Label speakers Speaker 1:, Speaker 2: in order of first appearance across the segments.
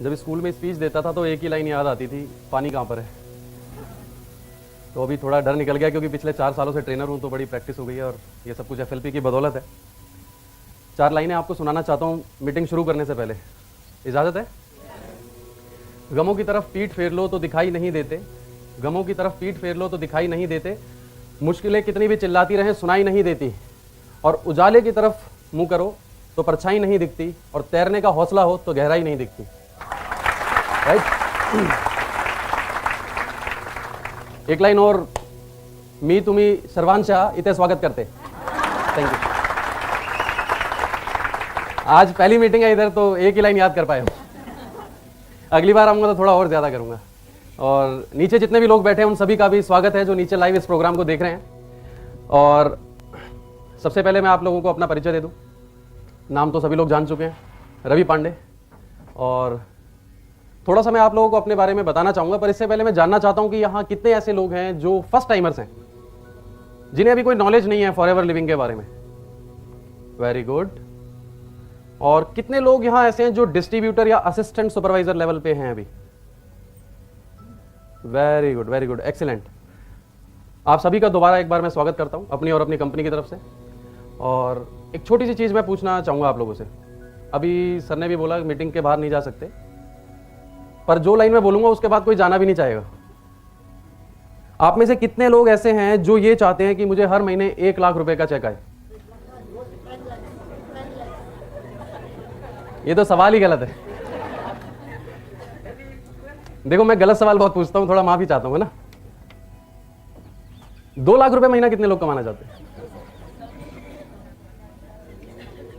Speaker 1: जब स्कूल में स्पीच देता था तो एक ही लाइन याद आती थी, पानी कहाँ पर है। तो अभी थोड़ा डर निकल गया क्योंकि पिछले 4 सालों से ट्रेनर हूँ, तो बड़ी प्रैक्टिस हो गई है और ये सब कुछ FLP की बदौलत है। 4 लाइनें आपको सुनाना चाहता हूँ मीटिंग शुरू करने से पहले, इजाज़त है? गमों की तरफ पीठ फेर लो तो दिखाई नहीं देते, गमों की तरफ पीठ फेर लो तो दिखाई नहीं देते, मुश्किलें कितनी भी चिल्लाती रहें सुनाई नहीं देती, और उजाले की तरफ मुंह करो तो परछाई नहीं दिखती, और तैरने का हौसला हो तो गहराई नहीं दिखती। राइट? एक लाइन और, मी तुम्ही सर्वांशा इथे स्वागत करते। Thank you. आज पहली मीटिंग है इधर तो एक ही लाइन याद कर पाए हूँ, अगली बार आऊँगा तो थोड़ा और ज़्यादा करूँगा। और नीचे जितने भी लोग बैठे हैं उन सभी का भी स्वागत है जो नीचे लाइव इस प्रोग्राम को देख रहे हैं। और सबसे पहले मैं आप लोगों को अपना परिचय दे दूँ। नाम तो सभी लोग जान चुके हैं, रवि पांडे। और थोड़ा सा मैं आप लोगों को अपने बारे में बताना चाहूँगा, पर इससे पहले मैं जानना चाहता हूँ कि यहाँ कितने ऐसे लोग हैं जो फर्स्ट टाइमर्स हैं, जिन्हें अभी कोई नॉलेज नहीं है फॉरएवर लिविंग के बारे में। Very good. और कितने लोग यहाँ ऐसे हैं जो डिस्ट्रीब्यूटर या असिस्टेंट सुपरवाइजर लेवल पे हैं अभी? Very good, very good, excellent. आप सभी का दोबारा एक बार मैं स्वागत करता हूँ अपनी और अपनी कंपनी की तरफ से। और एक छोटी सी चीज़ मैं पूछना चाहूँगा आप लोगों से। अभी सर ने भी बोला मीटिंग के बाहर नहीं जा सकते, पर जो लाइन मैं बोलूँगा उसके बाद कोई जाना भी नहीं चाहेगा। आप में से कितने लोग ऐसे हैं जो ये चाहते हैं कि मुझे हर महीने 1 लाख रुपए का चेक आए? ये तो सवाल ही गलत है। देखो, मैं गलत सवाल बहुत पूछता हूँ, थोड़ा माफी चाहता हूँ, है ना। 2 लाख रुपए महीना कितने लोग कमाना चाहते हैं?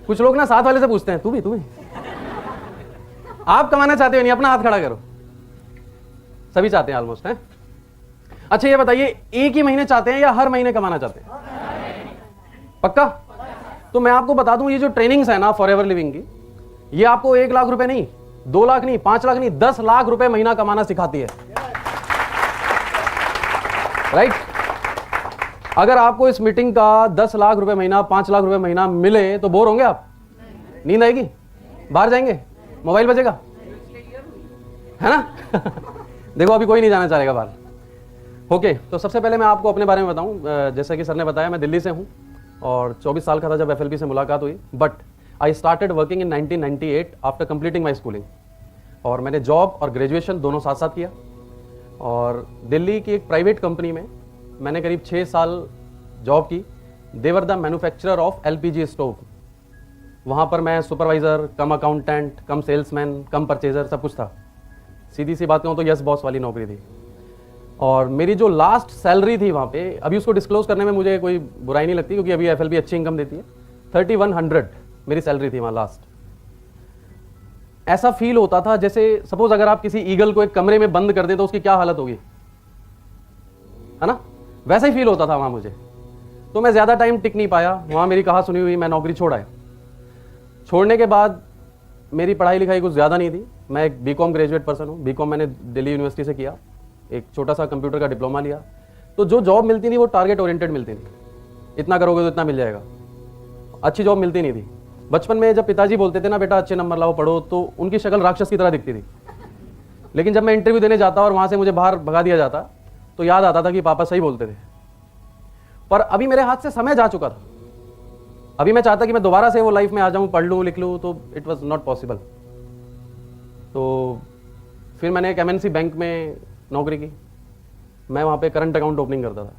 Speaker 1: कुछ लोग ना साथ वाले से पूछते हैं, तू भी आप कमाना चाहते हो? नहीं, अपना हाथ खड़ा करो। सभी चाहते हैं ऑलमोस्ट, हैं? अच्छा ये बताइए, एक ही महीने चाहते हैं या हर महीने कमाना चाहते हैं? पक्का? तो मैं आपको बता दूं, ये जो ट्रेनिंग्स है ना फॉरएवर लिविंग की, ये आपको 1 लाख रुपए नहीं, 2 लाख नहीं, 5 लाख नहीं, 10 लाख रुपए महीना कमाना सिखाती है। राइट? अगर आपको इस मीटिंग का 10 लाख रुपए महीना, 5 लाख रुपए महीना मिले तो बोर होंगे आप? नींद आएगी? बाहर जाएंगे? मोबाइल बजेगा? है ना? देखो, अभी कोई नहीं जाना चाहेगा बाहर। ओके, तो सबसे पहले मैं आपको अपने बारे में बताऊं। जैसा कि सर ने बताया, मैं दिल्ली से हूं और 24 साल का था जब FLP से मुलाकात हुई। But I started working in 1998 after completing my schooling. और मैंने जॉब और ग्रेजुएशन दोनों साथ साथ किया। और दिल्ली की एक प्राइवेट कंपनी में मैंने करीब 6 साल जॉब की। They were the manufacturer of LPG stove. वहाँ पर मैं supervisor cum accountant cum salesman cum purchaser सब कुछ था। सीधी सी बात कहूँ तो यस बॉस वाली नौकरी थी। और मेरी जो लास्ट सैलरी थी वहाँ पे, अभी उसको डिस्क्लोज करने में मुझे कोई बुराई नहीं लगती क्योंकि अभी FLP अच्छी इनकम देती है। 3100 मेरी सैलरी थी वहाँ लास्ट। ऐसा फील होता था जैसे सपोज अगर आप किसी ईगल को एक कमरे में बंद कर दें तो उसकी क्या हालत होगी, है ना? वैसा ही फील होता था वहाँ मुझे। तो मैं ज़्यादा टाइम टिक नहीं पाया वहाँ, मेरी कहा सुनी हुई मैं नौकरी छोड़ आया। छोड़ने के बाद मेरी पढ़ाई लिखाई कुछ ज़्यादा नहीं थी। मैं एक BCom ग्रेजुएट पर्सन हूँ। BCom मैंने दिल्ली यूनिवर्सिटी से किया, एक छोटा सा कंप्यूटर का डिप्लोमा लिया। तो जो जॉब मिलती थी वो टारगेट ओरिएंटेड मिलती थी, इतना करोगे तो इतना मिल जाएगा। अच्छी जॉब मिलती नहीं थी। बचपन में जब पिताजी बोलते थे ना बेटा अच्छे नंबर लाओ पढ़ो, तो उनकी शक्ल राक्षस की तरह दिखती थी। लेकिन जब मैं इंटरव्यू देने जाता और वहाँ से मुझे बाहर भगा दिया जाता तो याद आता था कि पापा सही बोलते थे। पर अभी मेरे हाथ से समय जा चुका था। अभी मैं चाहता कि मैं दोबारा से वो लाइफ में आ जाऊँ, पढ़ लूँ लिख लूँ, तो इट वॉज नॉट पॉसिबल। तो फिर मैंने एक MNC बैंक में नौकरी की। मैं वहाँ पे करंट अकाउंट ओपनिंग करता था।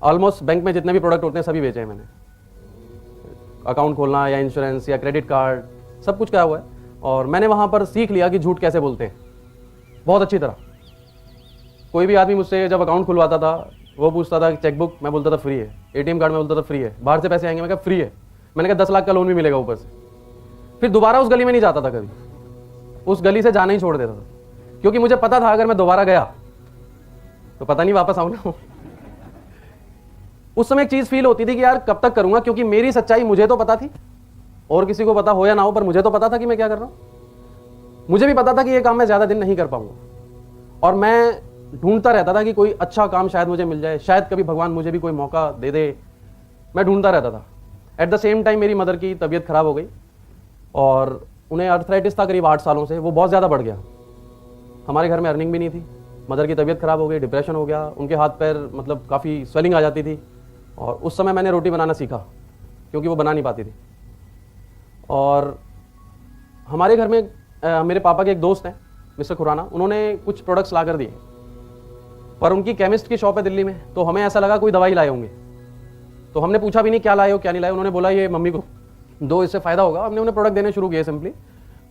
Speaker 1: ऑलमोस्ट बैंक में जितने भी प्रोडक्ट होते हैं सभी बेचे हैं मैंने। अकाउंट खोलना या इंश्योरेंस या क्रेडिट कार्ड सब कुछ किया हुआ है। और मैंने वहाँ पर सीख लिया कि झूठ कैसे बोलते हैं बहुत अच्छी तरह। कोई भी आदमी मुझसे जब अकाउंट खुलवाता था वो पूछता था कि चेकबुक, मैं बोलता था फ्री है। ATM कार्ड में बोलता था फ्री है। बाहर से पैसे आएंगे, मैं कहा फ्री है। मैंने कहा 10 लाख का लोन भी मिलेगा ऊपर से। फिर दोबारा उस गली में नहीं जाता था कभी, उस गली से जाना ही छोड़ देता था क्योंकि मुझे पता था अगर मैं दोबारा गया तो पता नहीं वापस आऊँ ना। उस समय एक चीज़ फील होती थी कि यार कब तक करूँगा, क्योंकि मेरी सच्चाई मुझे तो पता थी, और किसी को पता हो या ना हो, पर मुझे तो पता था कि मैं क्या कर रहा हूँ। मुझे भी पता था कि ये काम मैं ज़्यादा दिन नहीं कर पाऊँगा। और मैं ढूंढता रहता था कि कोई अच्छा काम शायद मुझे मिल जाए, शायद कभी भगवान मुझे भी कोई मौका दे दे। मैं ढूंढता रहता था। एट द सेम टाइम मेरी मदर की तबीयत खराब हो गई और उन्हें अर्थराइटिस था करीब 8 सालों से, वो बहुत ज़्यादा बढ़ गया। हमारे घर में अर्निंग भी नहीं थी, मदर की तबीयत ख़राब हो गई, डिप्रेशन हो गया, उनके हाथ पैर मतलब काफ़ी स्वेलिंग आ जाती थी। और उस समय मैंने रोटी बनाना सीखा क्योंकि वो बना नहीं पाती थी। और हमारे घर में मेरे पापा के एक दोस्त हैं मिस्टर खुराना, उन्होंने कुछ प्रोडक्ट्स ला कर दिए, पर उनकी केमिस्ट की शॉप है दिल्ली में, तो हमें ऐसा लगा कोई दवाई लाए होंगे। तो हमने पूछा भी नहीं क्या लाए हो क्या नहीं लाए, उन्होंने बोला ये मम्मी को दो, इससे फ़ायदा होगा। हमने उन्हें प्रोडक्ट देने शुरू किए सिंपली,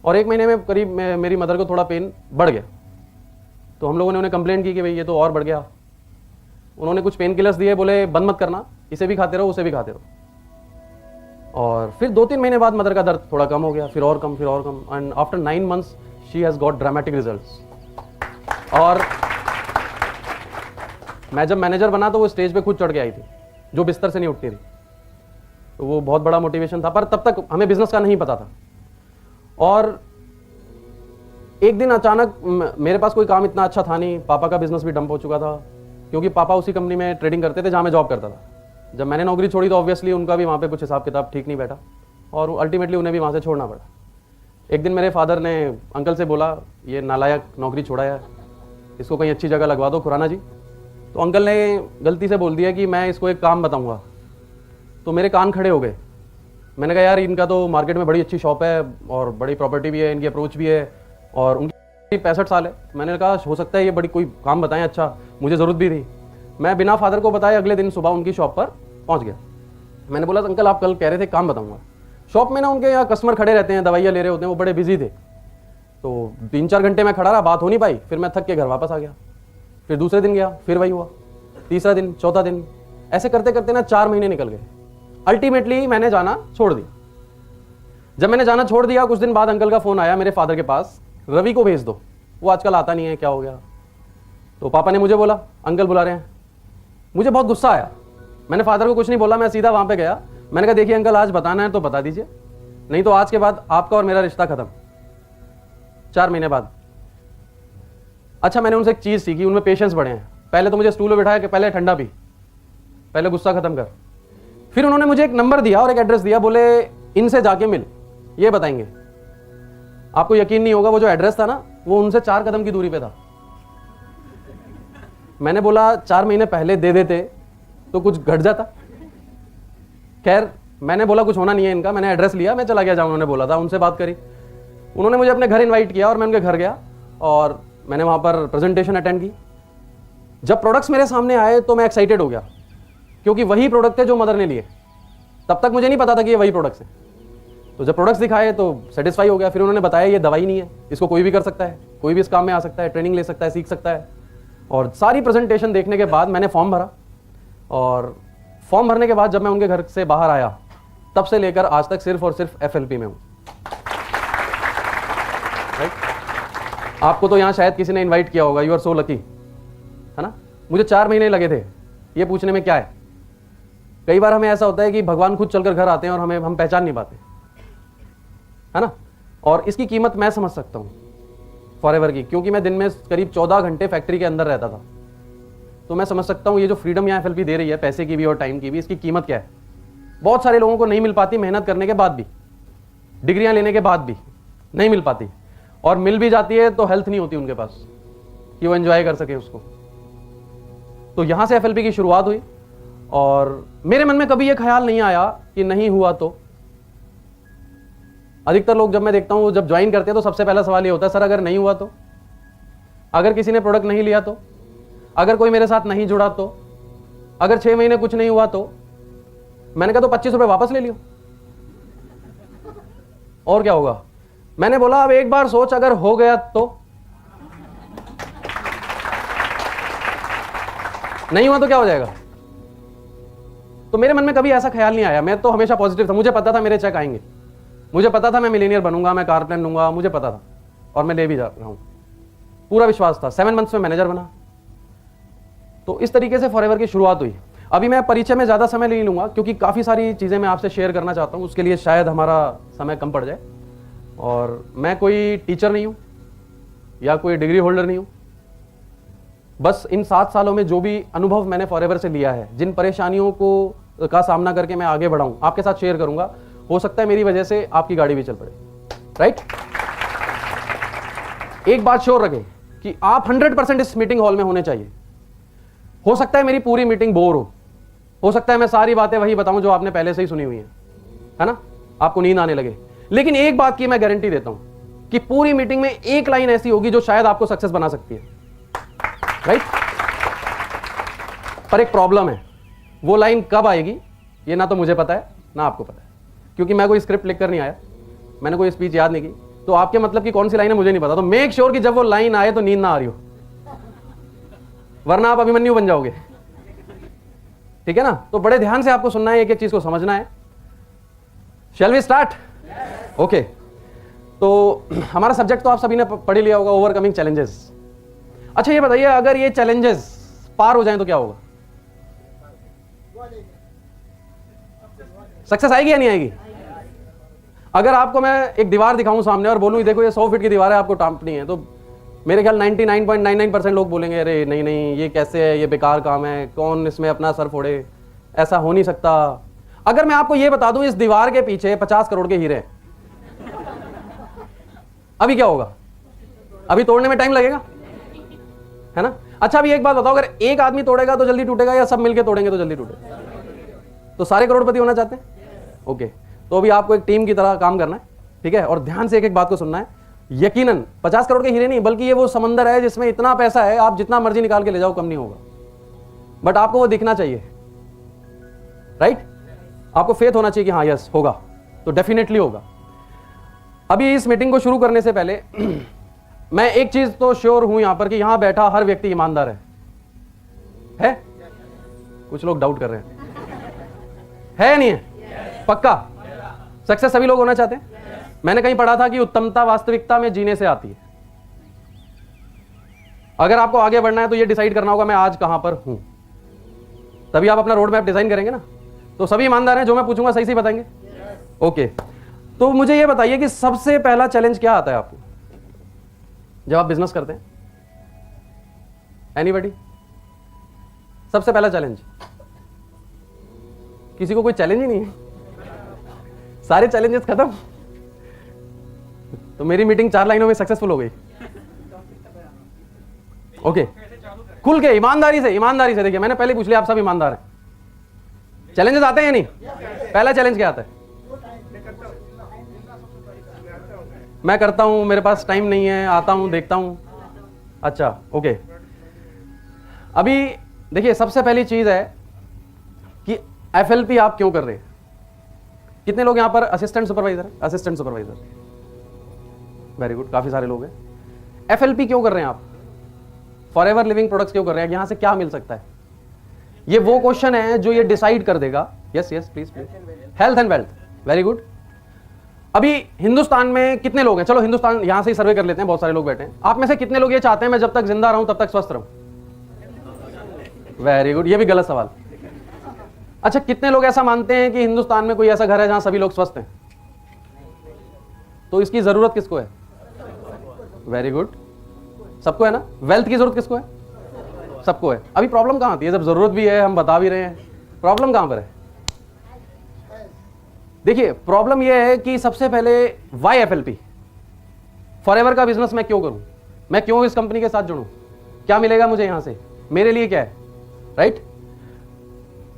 Speaker 1: और 1 महीने में करीब मेरी मदर को थोड़ा पेन बढ़ गया। तो हम लोगों ने उन्हें कंप्लेंट की कि भाई ये तो और बढ़ गया। उन्होंने कुछ पेन किलर्स दिए, बोले बंद मत करना, इसे भी खाते रहो उसे भी खाते रहो। और फिर 2-3 महीने बाद मदर का दर्द थोड़ा कम हो गया, फिर और कम, and after 9 months she has got dramatic results. और मैं जब मैनेजर बना तो वो स्टेज पे खुद चढ़ के आई थी, जो बिस्तर से नहीं उठती थी। तो वो बहुत बड़ा मोटिवेशन था, पर तब तक हमें बिजनेस का नहीं पता था। और एक दिन अचानक मेरे पास कोई काम इतना अच्छा था नहीं, पापा का बिजनेस भी डंप हो चुका था, क्योंकि पापा उसी कंपनी में ट्रेडिंग करते थे जहाँ मैं जॉब करता था। जब मैंने नौकरी छोड़ी तो ऑब्वियसली उनका भी वहाँ पे कुछ हिसाब किताब ठीक नहीं बैठा, और अल्टीमेटली उन्हें भी वहाँ से छोड़ना पड़ा। एक दिन मेरे फादर ने अंकल से बोला, ये नालायक नौकरी छोड़ा है, इसको कहीं अच्छी जगह लगवा दो खुराना जी। तो अंकल ने गलती से बोल दिया कि मैं इसको एक काम बताऊँगा। तो मेरे कान खड़े हो गए। मैंने कहा यार इनका तो मार्केट में बड़ी अच्छी शॉप है और बड़ी प्रॉपर्टी भी है, इनकी अप्रोच भी है, और उनकी 65 साल है। मैंने कहा हो सकता है ये बड़ी कोई काम बताएं अच्छा, मुझे ज़रूरत भी थी। मैं बिना फादर को बताए अगले दिन सुबह उनकी शॉप पर पहुंच गया। मैंने बोला अंकल आप कल कह रहे थे काम बताऊंगा। शॉप में ना उनके यहाँ कस्टमर खड़े रहते हैं, दवाइयाँ ले रहे होते हैं, वो बड़े बिजी थे। तो 3-4 घंटे मैं खड़ा रहा, बात हो नहीं पाई। फिर मैं थक के घर वापस आ गया। फिर दूसरे दिन गया, फिर वही हुआ, तीसरा दिन, चौथा दिन, ऐसे करते करते ना 4 महीने निकल गए। अल्टीमेटली मैंने जाना छोड़ दिया। जब मैंने जाना छोड़ दिया, कुछ दिन बाद अंकल का फ़ोन आया मेरे फादर के पास, रवि को भेज दो, वो आजकल आता नहीं है, क्या हो गया। तो पापा ने मुझे बोला अंकल बुला रहे हैं। मुझे बहुत गुस्सा आया। मैंने फादर को कुछ नहीं बोला, मैं सीधा वहाँ पे गया। मैंने कहा देखिए अंकल आज बताना है तो बता दीजिए, नहीं तो आज के बाद आपका और मेरा रिश्ता खत्म। 4 महीने बाद। अच्छा मैंने उनसे एक चीज़ सीखी, उनमें पेशेंस बढ़े हैं। पहले तो मुझे स्टूल में बिठाया कि पहले ठंडा पी, पहले गुस्सा खत्म कर। फिर उन्होंने मुझे एक नंबर दिया और एक एड्रेस दिया, बोले इनसे जाके मिल, ये बताएंगे। आपको यकीन नहीं होगा, वो जो एड्रेस था ना वो उनसे 4 कदम की दूरी पे था। मैंने बोला 4 महीने पहले दे देते तो कुछ घट जाता। खैर मैंने बोला कुछ होना नहीं है इनका, मैंने एड्रेस लिया, मैं चला गया जहाँ उन्होंने बोला था, उनसे बात करी। उन्होंने मुझे अपने घर इनवाइट किया और मैं उनके घर गया और मैंने वहाँ पर प्रेजेंटेशन अटेंड की। जब प्रोडक्ट्स मेरे सामने आए तो मैं एक्साइटेड हो गया, क्योंकि वही प्रोडक्ट थे जो मदर ने लिए। तब तक मुझे नहीं पता था कि ये वही प्रोडक्ट्स हैं। तो जब प्रोडक्ट्स दिखाए तो सेटिस्फाई हो गया। फिर उन्होंने बताया ये दवाई नहीं है, इसको कोई भी कर सकता है, कोई भी इस काम में आ सकता है, ट्रेनिंग ले सकता है, सीख सकता है। और सारी प्रेजेंटेशन देखने के बाद मैंने फॉर्म भरा, और फॉर्म भरने के बाद जब मैं उनके घर से बाहर आया, तब से लेकर आज तक सिर्फ और सिर्फ FLP में हूँ। राइट? आपको तो यहाँ शायद किसी ने इनवाइट किया होगा, यू आर सो लकी, है ना। मुझे 4 महीने लगे थे ये पूछने में क्या है। कई बार हमें ऐसा होता है कि भगवान खुद चलकर घर आते हैं और हम पहचान नहीं पाते, है ना। और इसकी कीमत मैं समझ सकता हूँ फॉरएवर की, क्योंकि मैं दिन में करीब 14 घंटे फैक्ट्री के अंदर रहता था। तो मैं समझ सकता हूँ ये जो फ्रीडम यहाँ FLP दे रही है, पैसे की भी और टाइम की भी, इसकी कीमत क्या है। बहुत सारे लोगों को नहीं मिल पाती, मेहनत करने के बाद भी, डिग्रियाँ लेने के बाद भी नहीं मिल पाती, और मिल भी जाती है तो हेल्थ नहीं होती उनके पास कि वो एंजॉय कर सके उसको। तो यहाँ से FLP की शुरुआत हुई, और मेरे मन में कभी ये ख्याल नहीं आया कि नहीं हुआ तो। अधिकतर लोग जब मैं देखता हूँ जब ज्वाइन करते हैं तो सबसे पहला सवाल ये होता है सर अगर नहीं हुआ तो, अगर किसी ने प्रोडक्ट नहीं लिया तो, अगर कोई मेरे साथ नहीं जुड़ा तो, अगर 6 महीने कुछ नहीं हुआ तो। मैंने कहा तो 25 रुपए वापस ले लियो, और क्या होगा। मैंने बोला अब एक बार सोच अगर हो गया तो, नहीं हुआ तो क्या हो जाएगा। तो मेरे मन में कभी ऐसा ख्याल नहीं आया। मैं तो हमेशा पॉजिटिव था, मुझे पता था मेरे चेक आएंगे, मुझे पता था मैं मिलीनियर बनूंगा, मैं कार प्लान लूंगा, मुझे पता था, और मैं ले भी जा रहा हूं, पूरा विश्वास था। 7 मंथ्स में मैनेजर बना। तो इस तरीके से फॉरएवर की शुरुआत हुई। अभी मैं परिचय में ज़्यादा समय नहीं लूँगा, क्योंकि काफ़ी सारी चीज़ें मैं आपसे शेयर करना चाहता हूँ, उसके लिए शायद हमारा समय कम पड़ जाए। और मैं कोई टीचर नहीं हूँ या कोई डिग्री होल्डर नहीं हूँ। बस इन 7 सालों में जो भी अनुभव मैंने फॉरएवर से लिया है, जिन परेशानियों का सामना करके मैं आगे बढ़ा हूँ, आपके साथ शेयर करूँगा। हो सकता है मेरी वजह से आपकी गाड़ी भी चल पड़े। राइट? एक बात श्योर रखें कि आप 100% इस मीटिंग हॉल में होने चाहिए। हो सकता है मेरी पूरी मीटिंग बोर हो सकता है मैं सारी बातें वही बताऊं जो आपने पहले से ही सुनी हुई है ना, आपको नींद आने लगे। लेकिन एक बात की मैं गारंटी देता हूं कि पूरी मीटिंग में एक लाइन ऐसी होगी जो शायद आपको सक्सेस बना सकती है, राइट? पर एक प्रॉब्लम है, वो लाइन कब आएगी ये ना तो मुझे पता है ना आपको पता है, क्योंकि मैं कोई स्क्रिप्ट लिखकर नहीं आया, मैंने कोई स्पीच याद नहीं की, तो आपके मतलब की कौन सी लाइन है मुझे नहीं पता। तो मेक श्योर कि जब वो लाइन आए तो नींद ना आ रही हो, वरना आप अभिमन्यु बन जाओगे, ठीक है ना? तो बड़े ध्यान से आपको सुनना है, एक एक चीज को समझना है। Shall we start? ओके, तो हमारा सब्जेक्ट तो आप सभी ने पढ़ लिया होगा, ओवरकमिंग चैलेंजेस। अच्छा ये बताइए, अगर ये चैलेंजेस पार हो जाएं तो क्या होगा? सक्सेस आएगी या नहीं आएगी? अगर आपको मैं एक दीवार दिखाऊं सामने और बोलूं देखो ये 100 फीट की दीवार है, आपको टांपनी है, तो मेरे ख्याल 99.99% लोग बोलेंगे अरे नहीं नहीं ये कैसे है, ये बेकार काम है, कौन इसमें अपना सर फोड़े, ऐसा हो नहीं सकता। अगर मैं आपको ये बता दूं इस दीवार के पीछे 50 करोड़ के हीरे हैं, अभी क्या होगा? अभी तोड़ने में टाइम लगेगा, है ना? अच्छा अभी एक बात बताओ, अगर एक आदमी तोड़ेगा तो जल्दी टूटेगा या सब मिलके तोड़ेंगे तो जल्दी टूटेगा? तो सारे करोड़पति होना चाहते हैं? ओके, तो अभी आपको एक टीम की तरह काम करना है, ठीक है? और ध्यान से एक एक बात को सुनना है। यकीनन 50 करोड़ के हीरे नहीं, बल्कि ये वो समंदर है जिसमें इतना पैसा है, आप जितना मर्जी निकाल के ले जाओ कम नहीं होगा, बट आपको वो दिखना चाहिए, राइट? आपको फेथ होना चाहिए कि हाँ यस होगा, तो डेफिनेटली होगा। अभी इस मीटिंग को शुरू करने से पहले मैं एक चीज तो श्योर हूं यहां पर कि यहां बैठा हर व्यक्ति ईमानदार है? कुछ लोग डाउट कर रहे हैं, नहीं है? पक्का? सक्सेस सभी लोग होना चाहते हैं? मैंने कहीं पढ़ा था कि उत्तमता वास्तविकता में जीने से आती है। अगर आपको आगे बढ़ना है तो ये डिसाइड करना होगा मैं आज कहां पर हूं, तभी आप अपना रोड मैप डिजाइन करेंगे ना। तो सभी ईमानदार हैं? जो मैं पूछूंगा सही सही बताएंगे? ओके, तो मुझे ये बताइए कि सबसे पहला चैलेंज क्या आता है आपको जब आप बिजनेस करते हैं? एनीबॉडी? सबसे पहला चैलेंज? किसी को कोई चैलेंज ही नहीं है, सारे चैलेंजेस खत्म। तो मेरी मीटिंग 4 लाइनों में सक्सेसफुल हो गई। ओके, खुल के ईमानदारी से देखिए, मैंने पहले पूछ लिया, आप सब ईमानदार हैं? चैलेंजेस आते हैं या नहीं? पहला चैलेंज क्या आता है? मैं करता हूं, मेरे पास टाइम नहीं है, आता हूं देखता हूं। अच्छा ओके, अभी देखिए सबसे पहली चीज है कि FLP आप क्यों कर रहे हैं? कितने लोग यहां पर असिस्टेंट सुपरवाइजर? वेरी गुड, काफी सारे लोग हैं। FLP क्यों कर रहे हैं आप? फॉरएवर लिविंग प्रोडक्ट्स क्यों कर रहे हैं? यहां से क्या मिल सकता है? ये वो क्वेश्चन है जो ये डिसाइड कर देगा। Yes please. Health and wealth, very good. अभी हिंदुस्तान में कितने लोग हैं? चलो हिंदुस्तान यहां से ही सर्वे कर लेते हैं, बहुत सारे लोग बैठे हैं। आप में से कितने लोग ये चाहते हैं मैं जब तक जिंदा रहूं तब तक स्वस्थ रहूं? वेरी गुड, ये भी गलत सवाल। अच्छा, कितने लोग ऐसा मानते हैं कि हिंदुस्तान में कोई ऐसा घर है जहां सभी लोग स्वस्थ हैं? तो इसकी जरूरत किसको है? वेरी गुड, सबको है ना? वेल्थ की जरूरत किसको है? सबको है। अभी प्रॉब्लम कहां आती है? जब जरूरत भी है, हम बता भी रहे हैं, प्रॉब्लम कहां पर है? देखिए प्रॉब्लम यह है कि सबसे पहले वाई FLP, फॉरएवर का बिजनेस मैं क्यों करूं? मैं क्यों इस कंपनी के साथ जुड़ूं? क्या मिलेगा मुझे यहां से? मेरे लिए क्या है, राइट?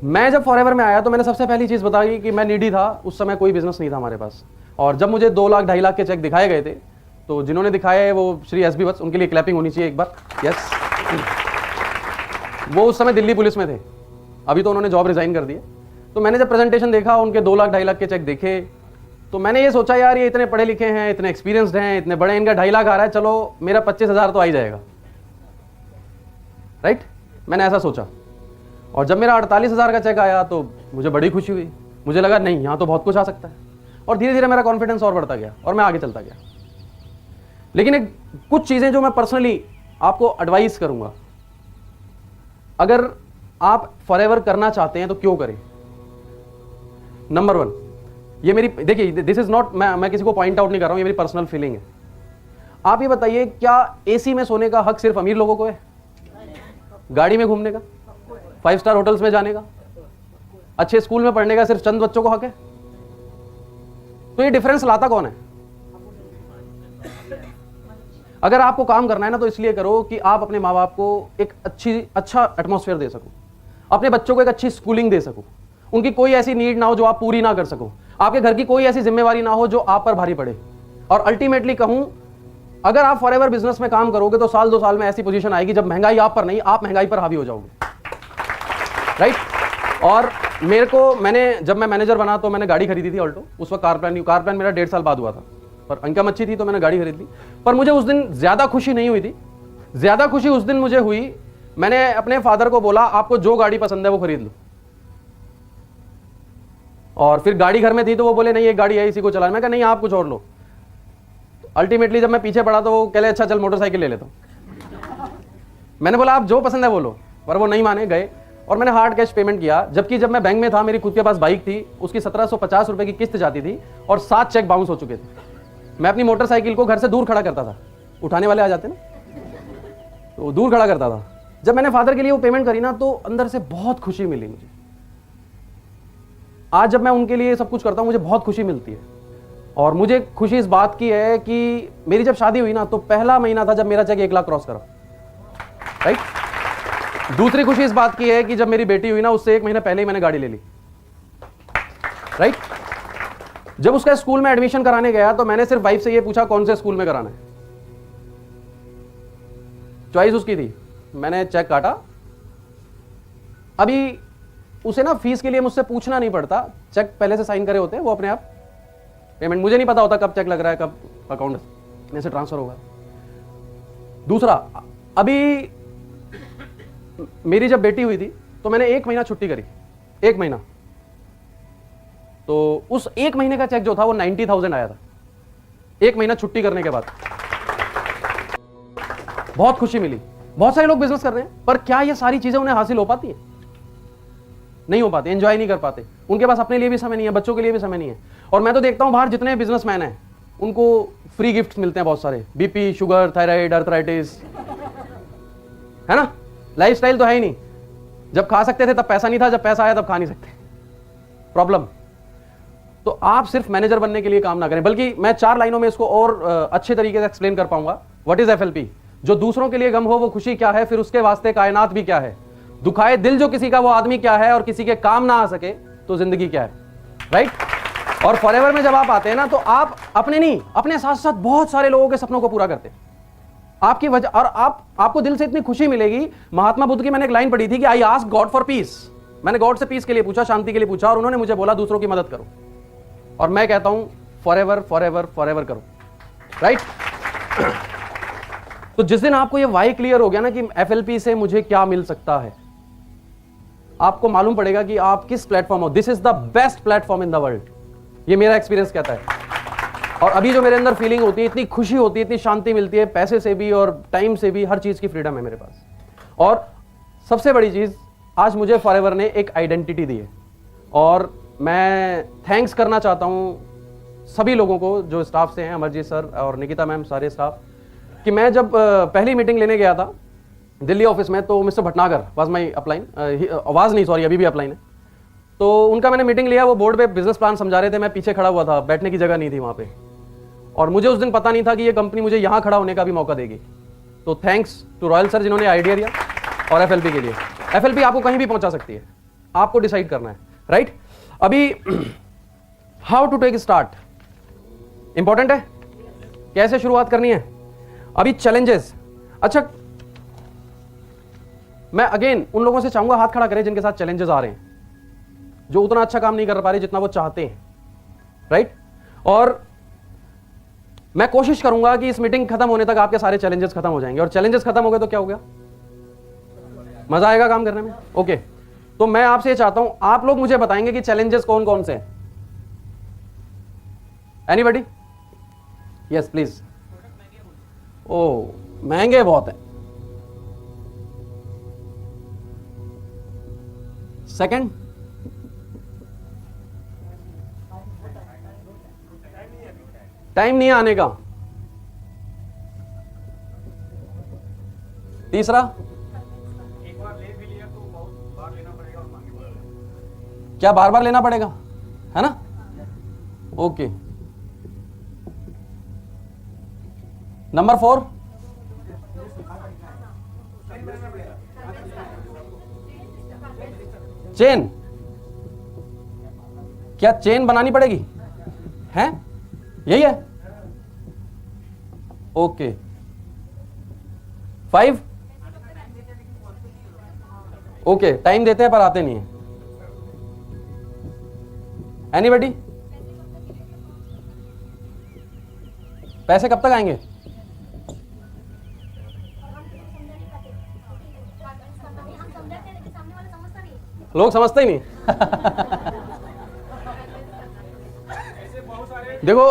Speaker 1: मैं जब फॉरएवर में आया तो मैंने सबसे पहली चीज बताई कि मैं नीडी था, उस समय कोई बिजनेस नहीं था हमारे पास। और जब मुझे 2 लाख 2.5 लाख के चेक दिखाए गए थे, तो जिन्होंने दिखाए वो श्री SB वत्स, उनके लिए क्लैपिंग होनी चाहिए एक बार। यस, वो उस समय दिल्ली पुलिस में थे, अभी तो उन्होंने जॉब रिजाइन कर दी है। तो मैंने जब प्रेजेंटेशन देखा, उनके 2 लाख 2.5 लाख के चेक देखे, तो मैंने ये सोचा यार ये इतने पढ़े लिखे हैं, इतने एक्सपीरियंस्ड हैं, इतने बड़े, इनका 2.5 लाख आ रहा है, चलो मेरा 25,000 तो आ ही जाएगा, राइट? मैंने ऐसा सोचा। और जब मेरा 48,000 का चेक आया तो मुझे बड़ी खुशी हुई, मुझे लगा नहीं यहाँ तो बहुत कुछ आ सकता है। और धीरे धीरे मेरा कॉन्फिडेंस और बढ़ता गया और मैं आगे चलता गया। लेकिन एक कुछ चीज़ें जो मैं पर्सनली आपको एडवाइस करूंगा, अगर आप फॉरएवर करना चाहते हैं तो क्यों करें? नंबर 1, ये मेरी, देखिए दिस इज नॉट, मैं किसी को पॉइंट आउट नहीं कर रहा हूं, ये मेरी पर्सनल फीलिंग है। आप ये बताइए, क्या AC में सोने का हक सिर्फ अमीर लोगों को है? गाड़ी में घूमने का, 5 स्टार होटल्स में जाने का, अच्छे स्कूल में पढ़ने का सिर्फ चंद बच्चों को हक है? तो ये डिफरेंस लाता कौन है? अगर आपको काम करना है ना तो इसलिए करो कि आप अपने माँ बाप को एक अच्छा एटमॉस्फेयर दे सको, अपने बच्चों को एक अच्छी स्कूलिंग दे सको, उनकी कोई ऐसी नीड ना हो जो आप पूरी ना कर सको, आपके घर की कोई ऐसी जिम्मेवारी ना हो जो आप पर भारी पड़े। और अल्टीमेटली कहूं, अगर आप फॉरएवर बिजनेस में काम करोगे तो साल 2 साल में ऐसी पोजीशन आएगी जब महंगाई आप पर नहीं, आप महंगाई पर हावी हो जाओगे, राइट। और जब मैं मैनेजर बना तो मैंने गाड़ी खरीदी थी ऑल्टो। उस वक्त कार प्लान मेरा 1.5 साल बाद हुआ था, पर इनकम अच्छी थी तो मैंने गाड़ी खरीद ली। पर मुझे उस दिन ज्यादा खुशी नहीं हुई थी। ज्यादा खुशी उस दिन मुझे हुई, मैंने अपने फादर को बोला आपको जो गाड़ी पसंद है वो खरीद लो। और फिर गाड़ी घर में थी तो वो बोले नहीं एक गाड़ी है इसी को चलाना। मैं कहा नहीं आप कुछ और लो। अल्टीमेटली जब मैं पीछे पड़ा तो वो कहले अच्छा चल मोटरसाइकिल ले लेता हूं। मैंने बोला आप जो पसंद है वो लो, पर वो नहीं माने, गए और मैंने हार्ड कैश पेमेंट किया। जबकि जब मैं बैंक में था मेरी खुद के पास बाइक थी, उसकी 1750 रुपए की किस्त जाती थी और 7 चेक बाउंस हो चुके थे। मैं अपनी मोटरसाइकिल को घर से दूर खड़ा करता था, उठाने वाले आ जाते ना तो दूर खड़ा करता था। जब मैंने फादर के लिए वो पेमेंट करी ना तो अंदर से बहुत खुशी मिली मुझे। आज जब मैं उनके लिए सब कुछ करता हूं मुझे बहुत खुशी मिलती है। और मुझे खुशी इस बात की है कि मेरी जब शादी हुई ना तो पहला महीना था जब मेरा चेक 1 लाख क्रॉस करा, राइट। दूसरी खुशी इस बात की है कि जब मेरी बेटी हुई ना उससे 1 महीना पहले ही मैंने गाड़ी ले ली, राइट। जब उसका स्कूल में एडमिशन कराने गया तो मैंने सिर्फ वाइफ से ये पूछा कौन से स्कूल में कराना है। चॉइस उसकी थी, मैंने चेक काटा। अभी उसे ना फीस के लिए मुझसे पूछना नहीं पड़ता, चेक पहले से साइन करे होते हैं, वो अपने आप पेमेंट, मुझे नहीं पता होता कब चेक लग रहा है कब अकाउंट में से ट्रांसफर होगा। दूसरा, अभी मेरी जब बेटी हुई थी तो मैंने 1 महीना छुट्टी करी, 1 महीना। तो उस 1 महीने का चेक जो था वो 90,000 आया था, 1 महीना छुट्टी करने के बाद। बहुत खुशी मिली। बहुत सारे लोग बिजनेस कर रहे हैं पर क्या ये सारी चीजें उन्हें हासिल हो पाती है? नहीं हो पाती, एंजॉय नहीं कर पाते। उनके पास अपने लिए भी समय नहीं है, बच्चों के लिए भी समय नहीं है। और मैं तो देखता हूं बाहर जितने बिजनेसमैन हैं उनको फ्री गिफ्ट्स मिलते हैं बहुत सारे, बीपी, शुगर, थायराइड, अर्थराइटिस, है ना। लाइफस्टाइल तो है ही नहीं। जब खा सकते थे तब पैसा नहीं था, जब पैसा आया तब खा नहीं सकते। प्रॉब्लम। तो आप सिर्फ मैनेजर बनने के लिए काम ना करें, बल्कि मैं 4 लाइनों में इसको और अच्छे तरीके से एक्सप्लेन कर पाऊंगा। What is FLP? जो दूसरों के लिए गम हो वो खुशी क्या है, फिर उसके वास्ते कायनात भी क्या है, दुखाए दिल जो किसी का वो आदमी क्या है, और किसी के काम ना आ सके तो जिंदगी क्या है, राइट। और फॉरएवर में जब आप आते हैं ना तो आप अपने नहीं, अपने साथ साथ बहुत सारे लोगों के सपनों को पूरा करते हैं आपकी वजह। और आपको दिल से इतनी खुशी मिलेगी। महात्मा बुद्ध की मैंने एक लाइन पढ़ी थी कि I ask God for piece. मैंने गॉड से पीस के लिए पूछा, शांति के लिए पूछा, और उन्होंने मुझे बोला दूसरों की मदद करो। और मैं कहता हूं फॉरएवर फॉरएवर फॉरएवर करो, राइट। तो जिस दिन आपको ये वाई क्लियर हो गया ना कि एफएलपी से मुझे क्या मिल सकता है, आपको मालूम पड़ेगा कि आप किस प्लेटफॉर्म हो। This is the best platform in the world, ये मेरा एक्सपीरियंस कहता है। और अभी जो मेरे अंदर फीलिंग होती है, इतनी खुशी होती है, इतनी शांति मिलती है, पैसे से भी और टाइम से भी, हर चीज की फ्रीडम है मेरे पास। और सबसे बड़ी चीज, आज मुझे फॉरएवर ने एक आइडेंटिटी दी है। और मैं थैंक्स करना चाहता हूं सभी लोगों को जो स्टाफ से हैं, अमरजीत सर और निकिता मैम, सारे स्टाफ, कि मैं जब पहली मीटिंग लेने गया था दिल्ली ऑफिस में तो mister Bhatnagar was my upline, आवाज नहीं सॉरी अभी भी अपलाइन है। तो उनका मैंने मीटिंग लिया, वो बोर्ड पे बिजनेस प्लान समझा रहे थे, मैं पीछे खड़ा हुआ था, बैठने की जगह नहीं थी वहां पे। और मुझे उस दिन पता नहीं था कि ये कंपनी मुझे यहां खड़ा होने का भी मौका देगी। तो थैंक्स टू रॉयल सर जिन्होंने आइडिया दिया, और एफएलपी के लिए। एफएलपी आपको कहीं भी पहुंचा सकती है, आपको डिसाइड करना है, राइट। अभी how to take start important है, कैसे शुरुआत करनी है। अभी चैलेंजेस, अच्छा मैं अगेन उन लोगों से चाहूंगा हाथ खड़ा करें जिनके साथ चैलेंजेस आ रहे हैं, जो उतना अच्छा काम नहीं कर पा रहे जितना वो चाहते हैं, राइट। और मैं कोशिश करूंगा कि इस मीटिंग खत्म होने तक आपके सारे चैलेंजेस खत्म हो जाएंगे। और चैलेंजेस खत्म हो गए तो क्या हो गया, मजा आएगा काम करने में। ओके, तो मैं आपसे ये चाहता हूं, आप लोग मुझे बताएंगे कि चैलेंजेस कौन कौन से हैं। एनीबॉडी? Yes please. ओ महंगे बहुत है। सेकंड, टाइम नहीं आने का। तीसरा, एक बार ले भी लिया तो बहुत बार लेना पड़ेगा और मांगे पड़ेगा। क्या बार बार लेना पड़ेगा, है ना? ओके। Number 4, chain. क्या चेन बनानी पड़ेगी? हैं? यही है? ओके। 5, ओके, टाइम देते हैं पर आते नहीं है। एनीबडी? पैसे कब तक आएंगे? लोग समझते ही नहीं। देखो,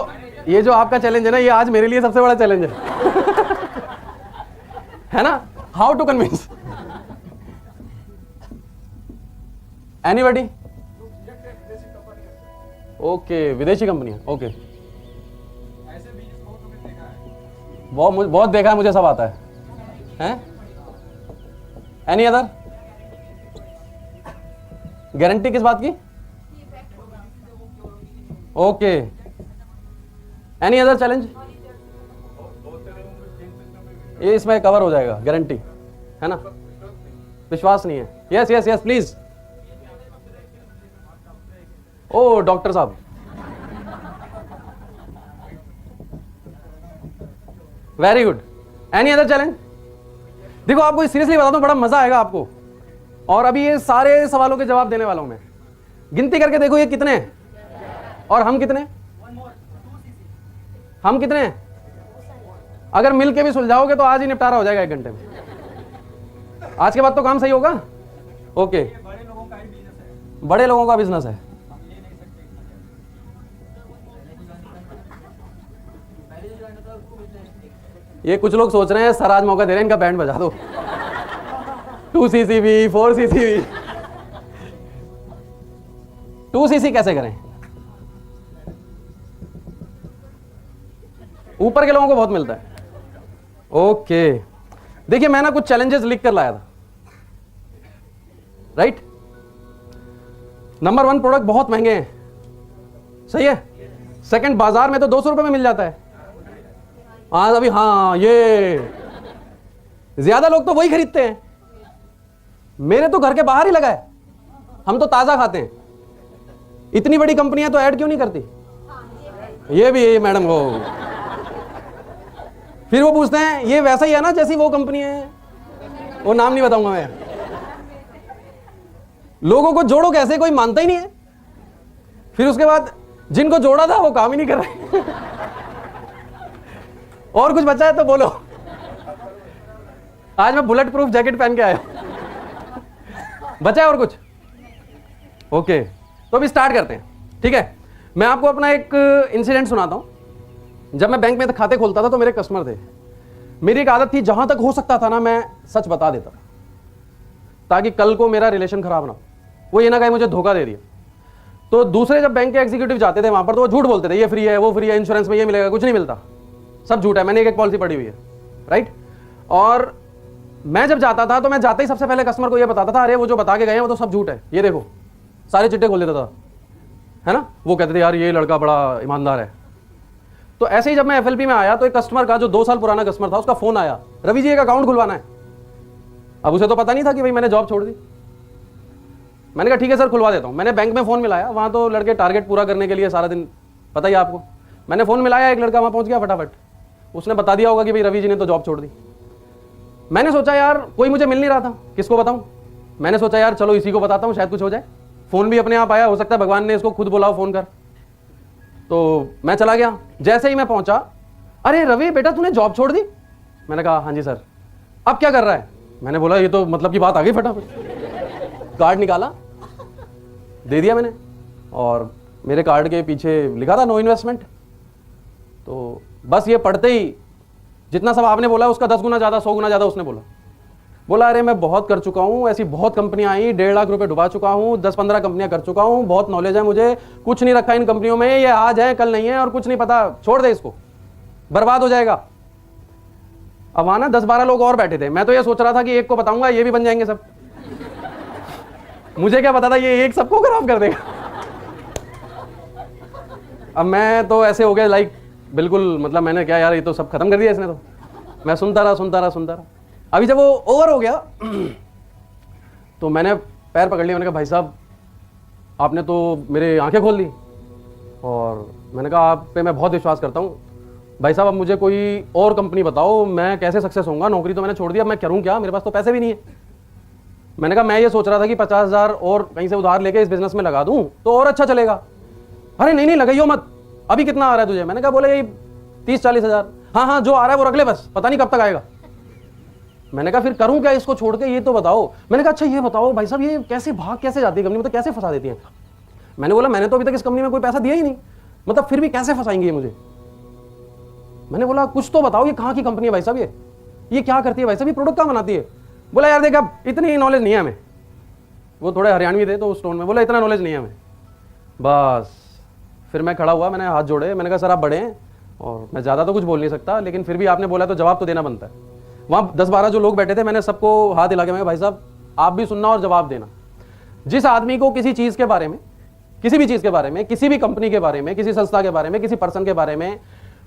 Speaker 1: ये जो आपका चैलेंज है ना, ये आज मेरे लिए सबसे बड़ा चैलेंज है ना? How to convince? Anybody? Okay, विदेशी कंपनी है। ओके, बहुत देखा है, मुझे सब आता है। हैं? Any other? गारंटी किस बात की? Okay, any other challenge? ये इसमें कवर हो जाएगा, गारंटी है ना? विश्वास नहीं है? Yes yes yes please. ओ डॉक्टर साहब, very good. Any other challenge? देखो, आपको सीरियसली बताता हूं, बड़ा मजा आएगा आपको। और अभी ये सारे सवालों के जवाब देने वाला हूं मैं। गिनती करके देखो ये कितने हैं और हम कितने? हम कितने हैं? अगर मिल के भी सुलझाओगे तो आज ही निपटारा हो जाएगा 1 घंटे में। आज के बाद तो काम सही होगा। ओके, बड़े लोगों का बिजनेस है। ये कुछ लोग सोच रहे हैं सर आज मौका दे रहे हैं, इनका बैंड बजा दो। 2cc भी, 4cc भी। 2cc कैसे करें? ऊपर के लोगों को बहुत मिलता है। ओके, देखिए मैं ना कुछ चैलेंजेस लिख कर लाया था, राइट? नंबर 1, प्रोडक्ट बहुत महंगे हैं, सही है। सेकंड, बाजार में तो 200 रुपए में मिल जाता है। हाँ अभी, हाँ ये ज्यादा लोग तो वही खरीदते हैं। मेरे तो घर के बाहर ही लगा है, हम तो ताजा खाते हैं। इतनी बड़ी कंपनियां तो ऐड क्यों नहीं करती? ये भी मैडम वो फिर वो पूछते हैं ये वैसा ही है ना जैसी वो कंपनी है, वो नाम नहीं बताऊंगा मैं। लोगों को जोड़ो कैसे, कोई मानता ही नहीं है। फिर उसके बाद जिनको जोड़ा था वो काम ही नहीं कर रहे। और कुछ बचा है तो बोलो। आज मैं बुलेट प्रूफ जैकेट पहन के आया हूं। बचा है और कुछ? ओके, तो अभी स्टार्ट करते हैं, ठीक है। मैं आपको अपना एक इंसिडेंट सुनाता हूं। जब मैं बैंक में खाते खोलता था तो मेरे कस्टमर थे। मेरी एक आदत थी, जहां तक हो सकता था ना मैं सच बता देता ताकि कल को मेरा रिलेशन खराब ना हो। वो ये ना कहे मुझे धोखा दे दिया। तो दूसरे जब बैंक के एग्जीक्यूटिव जाते थे वहां पर तो वो झूठ बोलते थे, ये फ्री है, वो फ्री है, इंश्योरेंस में ये मिलेगा, कुछ नहीं मिलता, सब झूठ है। मैंने एक पॉलिसी पढ़ी हुई है, राइट। और मैं जब जाता था तो मैं जाते ही सबसे पहले कस्टमर को ये बताता था, अरे वो जो बता के गए हैं वो तो सब झूठ है, ये देखो, सारे चिट्टे खोल देता था, है ना। वो कहते थे यार ये लड़का बड़ा ईमानदार है। तो ऐसे ही जब मैं एफएलपी में आया तो एक कस्टमर का जो 2 साल पुराना कस्टमर था, उसका फोन आया, रवि जी एक अकाउंट खुलवाना है। अब उसे तो पता नहीं था कि भाई मैंने जॉब छोड़ दी। मैंने कहा ठीक है सर खुलवा देता हूं। मैंने बैंक में फोन मिलाया, वहां तो लड़के टारगेट पूरा करने के लिए सारा दिन, पता ही आपको। मैंने फोन मिलाया, एक लड़का वहां पहुंच गया फटाफट, उसने बता दिया होगा कि भाई रवि जी ने तो जॉब छोड़ दी। मैंने सोचा यार कोई मुझे मिल नहीं रहा था, किसको बताऊं। मैंने सोचा यार चलो इसी को बताता हूं, शायद कुछ हो जाए। फोन भी अपने आप आया, हो सकता है भगवान ने इसको खुद बुलाओ फोन कर। तो मैं चला गया। जैसे ही मैं पहुंचा, अरे रवि बेटा तूने जॉब छोड़ दी? मैंने कहा हाँ जी सर। अब क्या कर रहा है? मैंने बोला ये तो मतलब की बात आ गई। फटाफट कार्ड निकाला, दे दिया मैंने, और मेरे कार्ड के पीछे लिखा था नो इन्वेस्टमेंट। तो बस ये पढ़ते ही जितना सब आपने बोला उसका 10 गुना ज्यादा, 100 गुना ज्यादा उसने बोला अरे मैं बहुत कर चुका हूं, ऐसी बहुत कंपनियां आई, 1.5 लाख रुपए डुबा चुका हूं, 10-15 कंपनियां कर चुका हूं, बहुत नॉलेज है मुझे, कुछ नहीं रखा इन कंपनियों में, ये आज है कल नहीं है और कुछ नहीं पता, छोड़ दे इसको, बर्बाद हो जाएगा। अब वहां ना 10-12 लोग और बैठे थे। मैं तो ये सोच रहा था कि एक को बताऊंगा ये भी बन जाएंगे सब। मुझे क्या पता था ये एक सबको खराब कर देगा। अब मैं तो ऐसे हो गया लाइक बिल्कुल, मतलब मैंने क्या यार ये तो सब खत्म कर दिया इसने तो। मैं सुनता रहा। अभी जब वो ओवर हो गया तो मैंने पैर पकड़ लिया, मैंने कहा भाई साहब आपने तो मेरे आंखें खोल दी, और मैंने कहा आप पे मैं बहुत विश्वास करता हूँ भाई साहब, अब मुझे कोई और कंपनी बताओ, मैं कैसे सक्सेस होऊंगा, नौकरी तो मैंने छोड़ दिया, अब मैं करूँ क्या, मेरे पास तो पैसे भी नहीं है। मैंने कहा मैं ये सोच रहा था कि 50,000 और कहीं से उधार लेके इस बिजनेस में लगा दूं तो और अच्छा चलेगा। अरे नहीं लगाइयो मत, अभी कितना आ रहा है तुझे? मैंने कहा बोले ये 30-40 हज़ार। हाँ जो आ रहा है वो रख ले, बस पता नहीं कब तक आएगा। मैंने कहा फिर करूं क्या इसको छोड़ के, ये तो बताओ। मैंने कहा अच्छा ये बताओ भाई साहब, ये कैसे भाग कैसे जाती है कंपनी, मतलब कैसे फंसा देती है? मैंने बोला मैंने तो अभी तक इस कंपनी में कोई पैसा दिया ही नहीं, मतलब फिर भी कैसे फंसाएंगे ये मुझे? मैंने बोला कुछ तो बताओ, ये कहाँ की कंपनी है भाई साहब, ये क्या करती है भाई साहब, ये प्रोडक्ट क्या बनाती है? बोला यार देख अब इतनी नॉलेज नहीं है हमें। वो थोड़े हरियाणवी थे तो उस टोन में बोला इतना नॉलेज नहीं है हमें। बस फिर मैं खड़ा हुआ, मैंने हाथ जोड़े, मैंने कहा सर आप बड़े हैं और मैं ज़्यादा तो कुछ बोल नहीं सकता, लेकिन फिर भी आपने बोला तो जवाब तो देना बनता है। वहाँ 10-12 जो लोग बैठे थे, मैंने सबको हाथ हिला के मैं भाई साहब आप भी सुनना और जवाब देना। जिस आदमी को किसी चीज़ के बारे में, किसी भी चीज़ के बारे में, किसी भी कंपनी के बारे में, किसी संस्था के बारे में, किसी पर्सन के बारे में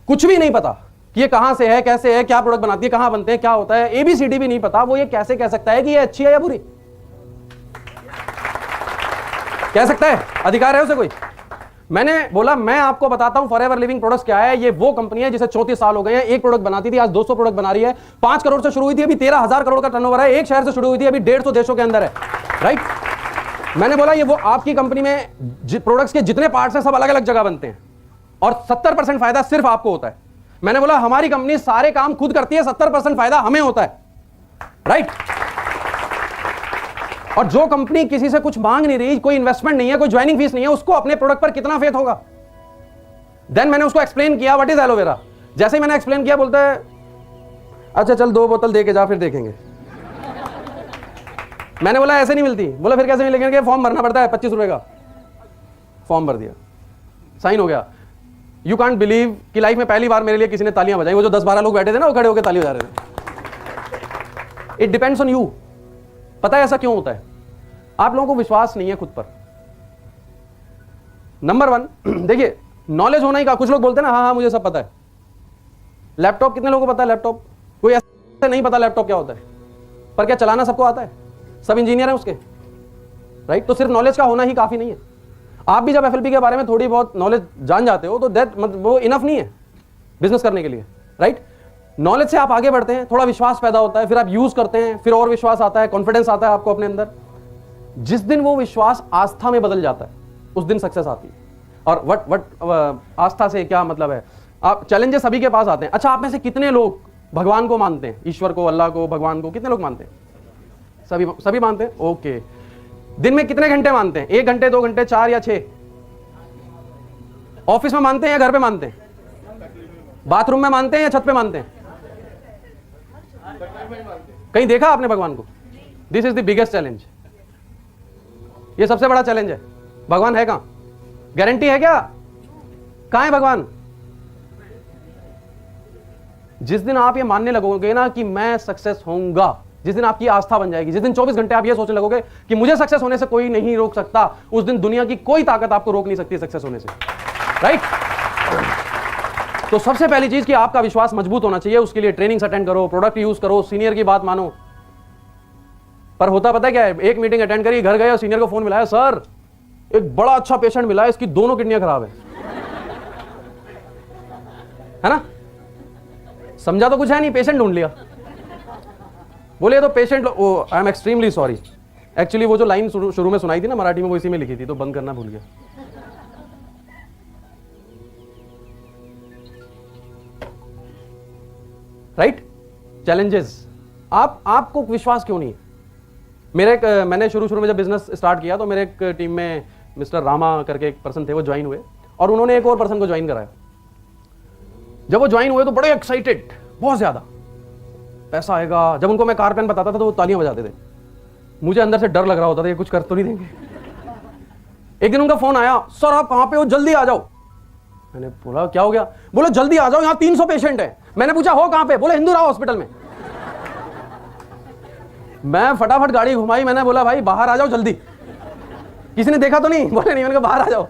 Speaker 1: कुछ भी नहीं पता कि ये कहां से है, कैसे है, क्या प्रोडक्ट बनाती है, कहां बनते हैं, क्या होता है, ABCD भी नहीं पता, वो ये कैसे कह सकता है कि ये अच्छी है या बुरी? कह सकता है? अधिकार है उसे कोई? मैंने बोला मैं आपको बताता हूं फॉरएवर लिविंग प्रोडक्ट्स क्या है। ये वो कंपनी है जिसे 34 साल हो गए हैं, एक प्रोडक्ट बनाती थी, आज 200 प्रोडक्ट बना रही है। 5 करोड़ से शुरू हुई थी, अभी 13,000 करोड़ का टर्नओवर है। एक शहर से शुरू हुई थी, अभी 150 देशों के अंदर है। राइट? मैंने बोला ये वो आपकी कंपनी में प्रोडक्ट्स के जितने पार्ट्स हैं सब अलग अलग जगह बनते हैं और 70% फायदा सिर्फ आपको होता है। मैंने बोला हमारी कंपनी सारे काम खुद करती है, 70% फायदा हमें होता है। राइट? और जो कंपनी किसी से कुछ मांग नहीं रही, कोई इन्वेस्टमेंट नहीं है, कोई ज्वाइनिंग फीस नहीं है, उसको अपने प्रोडक्ट पर कितना फेथ होगा? देन मैंने उसको एक्सप्लेन किया व्हाट इज एलोवेरा। जैसे ही मैंने एक्सप्लेन किया बोलता है अच्छा चल 2 बोतल दे के जा, फिर देखेंगे। मैंने बोला ऐसे नहीं मिलती। बोला फिर कैसे मिलेंगे? फॉर्म भरना पड़ता है 25 रुपए का। फॉर्म भर दिया, साइन हो गया। यू कांट बिलीव कि लाइफ में पहली बार मेरे लिए किसी ने तालियां बजाई। वो जो 10-12 लोग बैठे थे ना, वो खड़े होकर ताली बजा रहे थे। It depends on you. पता है ऐसा क्यों होता है? आप लोगों को विश्वास नहीं है खुद पर। नंबर 1 देखिए, नॉलेज होना ही का। कुछ लोग बोलते हैं ना हाँ मुझे सब पता है। लैपटॉप कितने लोगों को पता है? लैपटॉप कोई ऐसे नहीं पता लैपटॉप क्या होता है, पर क्या चलाना सबको आता है? सब इंजीनियर हैं उसके। राइट? तो सिर्फ नॉलेज का होना ही काफी नहीं है। आप भी जब FLP के बारे में थोड़ी बहुत नॉलेज जान जाते हो तो दैट वो इनफ नहीं है बिजनेस करने के लिए। राइट? नॉलेज से आप आगे बढ़ते हैं, थोड़ा विश्वास पैदा होता है, फिर आप यूज करते हैं, फिर और विश्वास आता है, कॉन्फिडेंस आता है आपको अपने अंदर। जिस दिन वो विश्वास आस्था में बदल जाता है उस दिन सक्सेस आती है। और वट आस्था से क्या मतलब है? आप चैलेंजेस सभी के पास आते हैं। अच्छा, आप में से कितने लोग भगवान को मानते हैं? ईश्वर को, अल्लाह को, भगवान को कितने लोग मानते हैं? सभी मानते हैं। ओके। दिन में कितने घंटे मानते हैं? 1 घंटे, 2 घंटे, 4 या 6? ऑफिस में मानते हैं या घर पे मानते हैं? बाथरूम में मानते हैं या छत पे मानते हैं? कहीं देखा आपने भगवान को? This is the biggest challenge. ये सबसे बड़ा चैलेंज है। भगवान है कहां? गारंटी है क्या? कहां है भगवान? जिस दिन आप ये मानने लगोगे ना कि मैं सक्सेस होऊंगा, जिस दिन आपकी आस्था बन जाएगी, जिस दिन 24 घंटे आप ये सोचने लगोगे कि मुझे सक्सेस होने से कोई नहीं रोक सकता, उस दिन दुनिया की कोई ताकत आपको रोक नहीं सकती सक्सेस होने से। राइट? तो सबसे पहली चीज कि आपका विश्वास मजबूत होना चाहिए। उसके लिए ट्रेनिंग्स अटेंड करो, प्रोडक्ट यूज करो, सीनियर की बात मानो। पर होता पता क्या है? एक मीटिंग अटेंड करी, घर गए और सीनियर को फोन मिलाया, सर एक बड़ा अच्छा पेशेंट मिला है, इसकी दोनों किडनियां खराब है ना? समझा तो कुछ है नहीं, पेशेंट ढूंढ लिया। बोले तो patient, I am extremely sorry. Actually वो जो लाइन शुरू में सुनाई थी ना मराठी में, वो इसी में लिखी थी, तो बंद करना भूल गया। राइट? चैलेंजेस। आपको विश्वास क्यों नहीं है? मैंने शुरू में जब बिजनेस स्टार्ट किया तो मेरे एक टीम में मिस्टर रामा करके एक पर्सन थे, वो ज्वाइन हुए और उन्होंने एक और पर्सन को ज्वाइन कराया। जब वो ज्वाइन हुए तो बड़े एक्साइटेड, बहुत ज्यादा पैसा आएगा। जब उनको मैं कार पेन बताता था तो वो तालियां बजाते थे। मुझे अंदर से डर लग रहा होता था ये कुछ कर तो नहीं देंगे। एक दिन उनका फोन आया, सर आप कहां पे हो, जल्दी आ जाओ। मैंने बोला क्या हो गया? बोले जल्दी आ जाओ, यहां 300 पेशेंट है। मैंने पूछा हो कहां पे? बोले हिंदूराव हॉस्पिटल में। मैं फटाफट गाड़ी घुमाई, मैंने बोला भाई बाहर आ जाओ जल्दी, किसी ने देखा तो नहीं? बोले नहीं। मैंने कहा बाहर आ जाओ।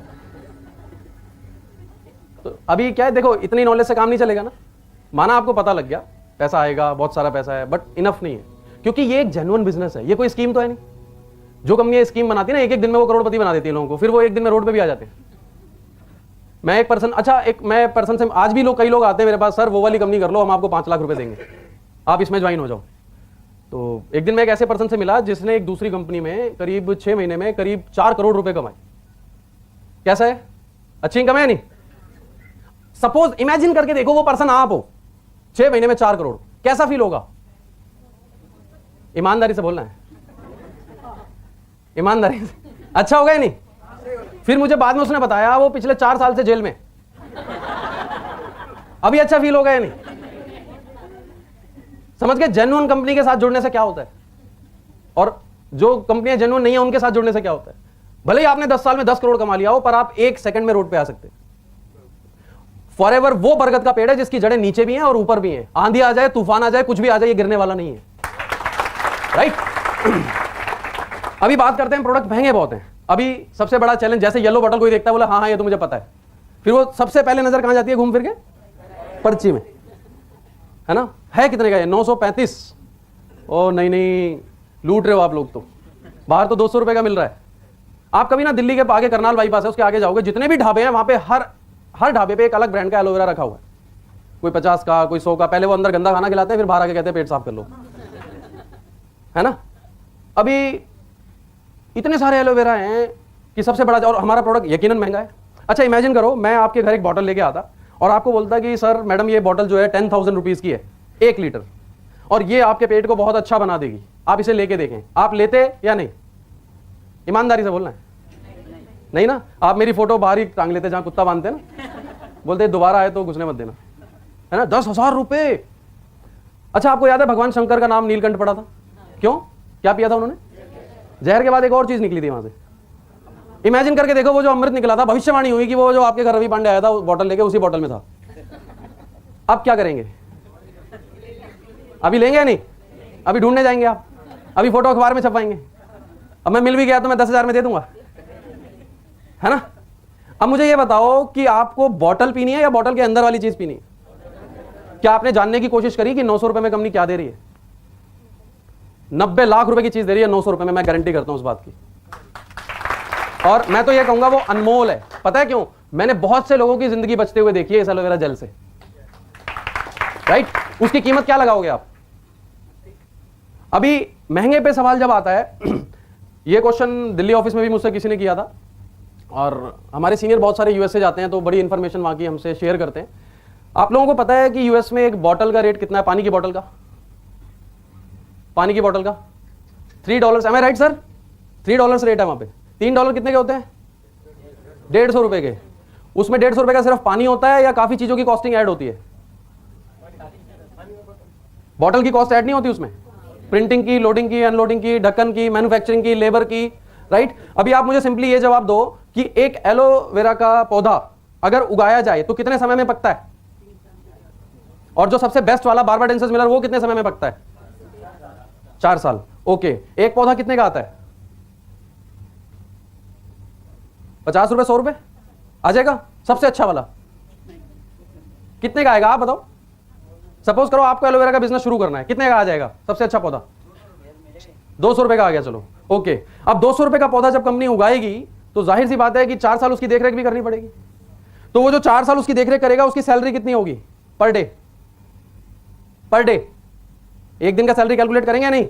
Speaker 1: तो अभी क्या है, देखो इतनी नॉलेज से काम नहीं चलेगा ना। माना आपको पता लग गया पैसा आएगा, बहुत सारा पैसा है, बट इनफ नहीं है, क्योंकि ये एक जेन्युइन बिजनेस है, ये कोई स्कीम तो है नहीं। जो कंपनी स्कीम बनाती है ना, एक एक दिन में वो करोड़पति बना देती है लोगों को, फिर वो एक दिन में रोड पे भी आ जाते हैं। मैं एक पर्सन से आज भी कई लोग आते हैं मेरे पास, सर वो वाली कंपनी कर लो, हम आपको 5 लाख रुपए देंगे, आप इसमें ज्वाइन हो जाओ। तो एक दिन मैं एक ऐसे पर्सन से मिला जिसने एक दूसरी कंपनी में करीब 6 महीने में करीब 4 करोड़ रुपए कमाए। कैसा है? अच्छी इनकम है नहीं? सपोज इमेजिन करके देखो वो पर्सन आप हो, 6 महीने में 4 करोड़, कैसा फील होगा? ईमानदारी से बोलना है, ईमानदारी से। अच्छा होगा या नहीं? फिर मुझे बाद में उसने बताया वो पिछले 4 साल से जेल में, अभी अच्छा फील होगा या नहीं? समझ गए जेन्युइन कंपनी के साथ जुड़ने से क्या होता है, और जो कंपनियां जेन्युइन नहीं है उनके साथ जुड़ने से क्या होता है। भले ही आपने 10 साल में 10 करोड़ कमा लिया हो, पर आप 1 सेकंड में रोड पे आ सकते हैं। फॉरएवर वो बरगद का पेड़ है जिसकी जड़ें नीचे भी हैं और ऊपर भी हैं, आंधी आ जाए, तूफान आ जाए, कुछ भी आ जाए, ये गिरने वाला नहीं है, राइट? अभी बात करते हैं, प्रोडक्ट महंगे बहुत हैं। अभी सबसे बड़ा चैलेंज, जैसे येलो बॉटल कोई देखता है बोला हाँ ये तो मुझे पता है, फिर वो सबसे पहले नजर कहां जाती है घूम फिर के? पर्ची में, है ना? है कितने का? 935। ओ नहीं, लूट रहे हो आप लोग तो। बाहर तो 200 रुपए का मिल रहा है। आप कभी ना दिल्ली के आगे करनाल बाईपास है, उसके आगे जाओगे, जितने भी ढाबे हैं वहां पे हर ढाबे पे एक अलग ब्रांड का एलोवेरा रखा हुआ है। कोई 50 का, कोई 100 का। पहले वो अंदर गंदा खाना खिलाते हैं, फिर बाहर आके कहते हैं पेट साफ कर लो, है ना? अभी इतने सारे एलोवेरा हैं कि सबसे बड़ा, और हमारा प्रोडक्ट यकीनन महंगा है। अच्छा इमेजिन करो मैं आपके घर एक बॉटल लेके आता और आपको बोलता कि सर मैडम ये बॉटल जो है 10,000 रुपीज की है, 1 लीटर, और ये आपके पेट को बहुत अच्छा बना देगी, आप इसे लेके देखें, आप लेते या नहीं? ईमानदारी से बोलना है, नहीं ना? आप मेरी फोटो बाहर ही टांग लेते जहां कुत्ता बांधते हैं ना, बोलते दोबारा आए तो घुसने मत देना, है ना? 10,000 रुपए। अच्छा आपको याद है भगवान शंकर का नाम नीलकंठ पड़ा था, क्यों? क्या पिया था उन्होंने? जहर के बाद एक और चीज निकली थी वहां से। इमेजिन करके देखो वो जो अमृत निकला था, भविष्यवाणी हुई कि वो जो आपके घर रवि पांडे आया था बॉटल लेके, उसी बॉटल में था। अब क्या करेंगे? अभी लेंगे या नहीं? अभी ढूंढने जाएंगे आप? अभी फोटो अखबार में छपाएंगे? अब मैं मिल भी गया तो मैं 10,000 में दे दूंगा, है ना? अब मुझे ये बताओ कि आपको बॉटल पीनी है या बॉटल के अंदर वाली चीज पीनी है? क्या आपने जानने की कोशिश करी कि 900 रुपए में कंपनी क्या दे रही है? 90 लाख रुपए की चीज दे रही है 900 रुपए में, मैं गारंटी करता हूं उस बात की। और मैं तो ये कहूंगा वो अनमोल है। पता है क्यों? मैंने बहुत से लोगों की जिंदगी बचते हुए देखी है इस एलोवेरा जेल से, राइट? उसकी कीमत क्या लगाओगे आप? अभी महंगे पे सवाल जब आता है ये क्वेश्चन दिल्ली ऑफिस में भी मुझसे किसी ने किया था, और हमारे सीनियर बहुत सारे यूएस से जाते हैं तो बड़ी इंफॉर्मेशन वहां की हमसे शेयर करते हैं। आप लोगों को पता है कि यूएस में एक बॉटल का रेट कितना है? पानी की बॉटल का, पानी की बॉटल का $3। एम आई राइट सर? $3 रेट है वहां पे। $3 कितने के होते हैं? 150 रुपए के। उसमें 150 रुपए का सिर्फ पानी होता है या काफी चीजों की कॉस्टिंग ऐड होती है? बॉटल की कॉस्ट ऐड नहीं होती उसमें? प्रिंटिंग की, लोडिंग की, अनलोडिंग की, ढक्कन की, मैन्युफैक्चरिंग की, लेबर की, राइट? अभी आप मुझे सिंपली ये जवाब दो कि एक एलोवेरा का पौधा अगर उगाया जाए तो कितने समय में पकता है? और जो सबसे बेस्ट वाला बार्बाडेंसिस मिलर वो कितने समय में पकता है? 4 साल। ओके, एक पौधा कितने का आता है? 50 रुपए, 100 रुपए आ जाएगा? सबसे अच्छा वाला कितने का आएगा आप बताओ? सपोज करो आपको एलोवेरा का बिजनेस शुरू करना है, कितने का आ जाएगा सबसे अच्छा पौधा? 200 रुपए का आ गया, चलो ओके। अब 200 रुपए का पौधा जब कंपनी उगाएगी तो जाहिर सी बात है कि 4 साल उसकी देखरेख भी करनी पड़ेगी। तो वो जो 4 साल उसकी देखरेख करेगा उसकी सैलरी कितनी होगी पर डे? पर डे एक दिन का सैलरी कैलकुलेट करेंगे नहीं?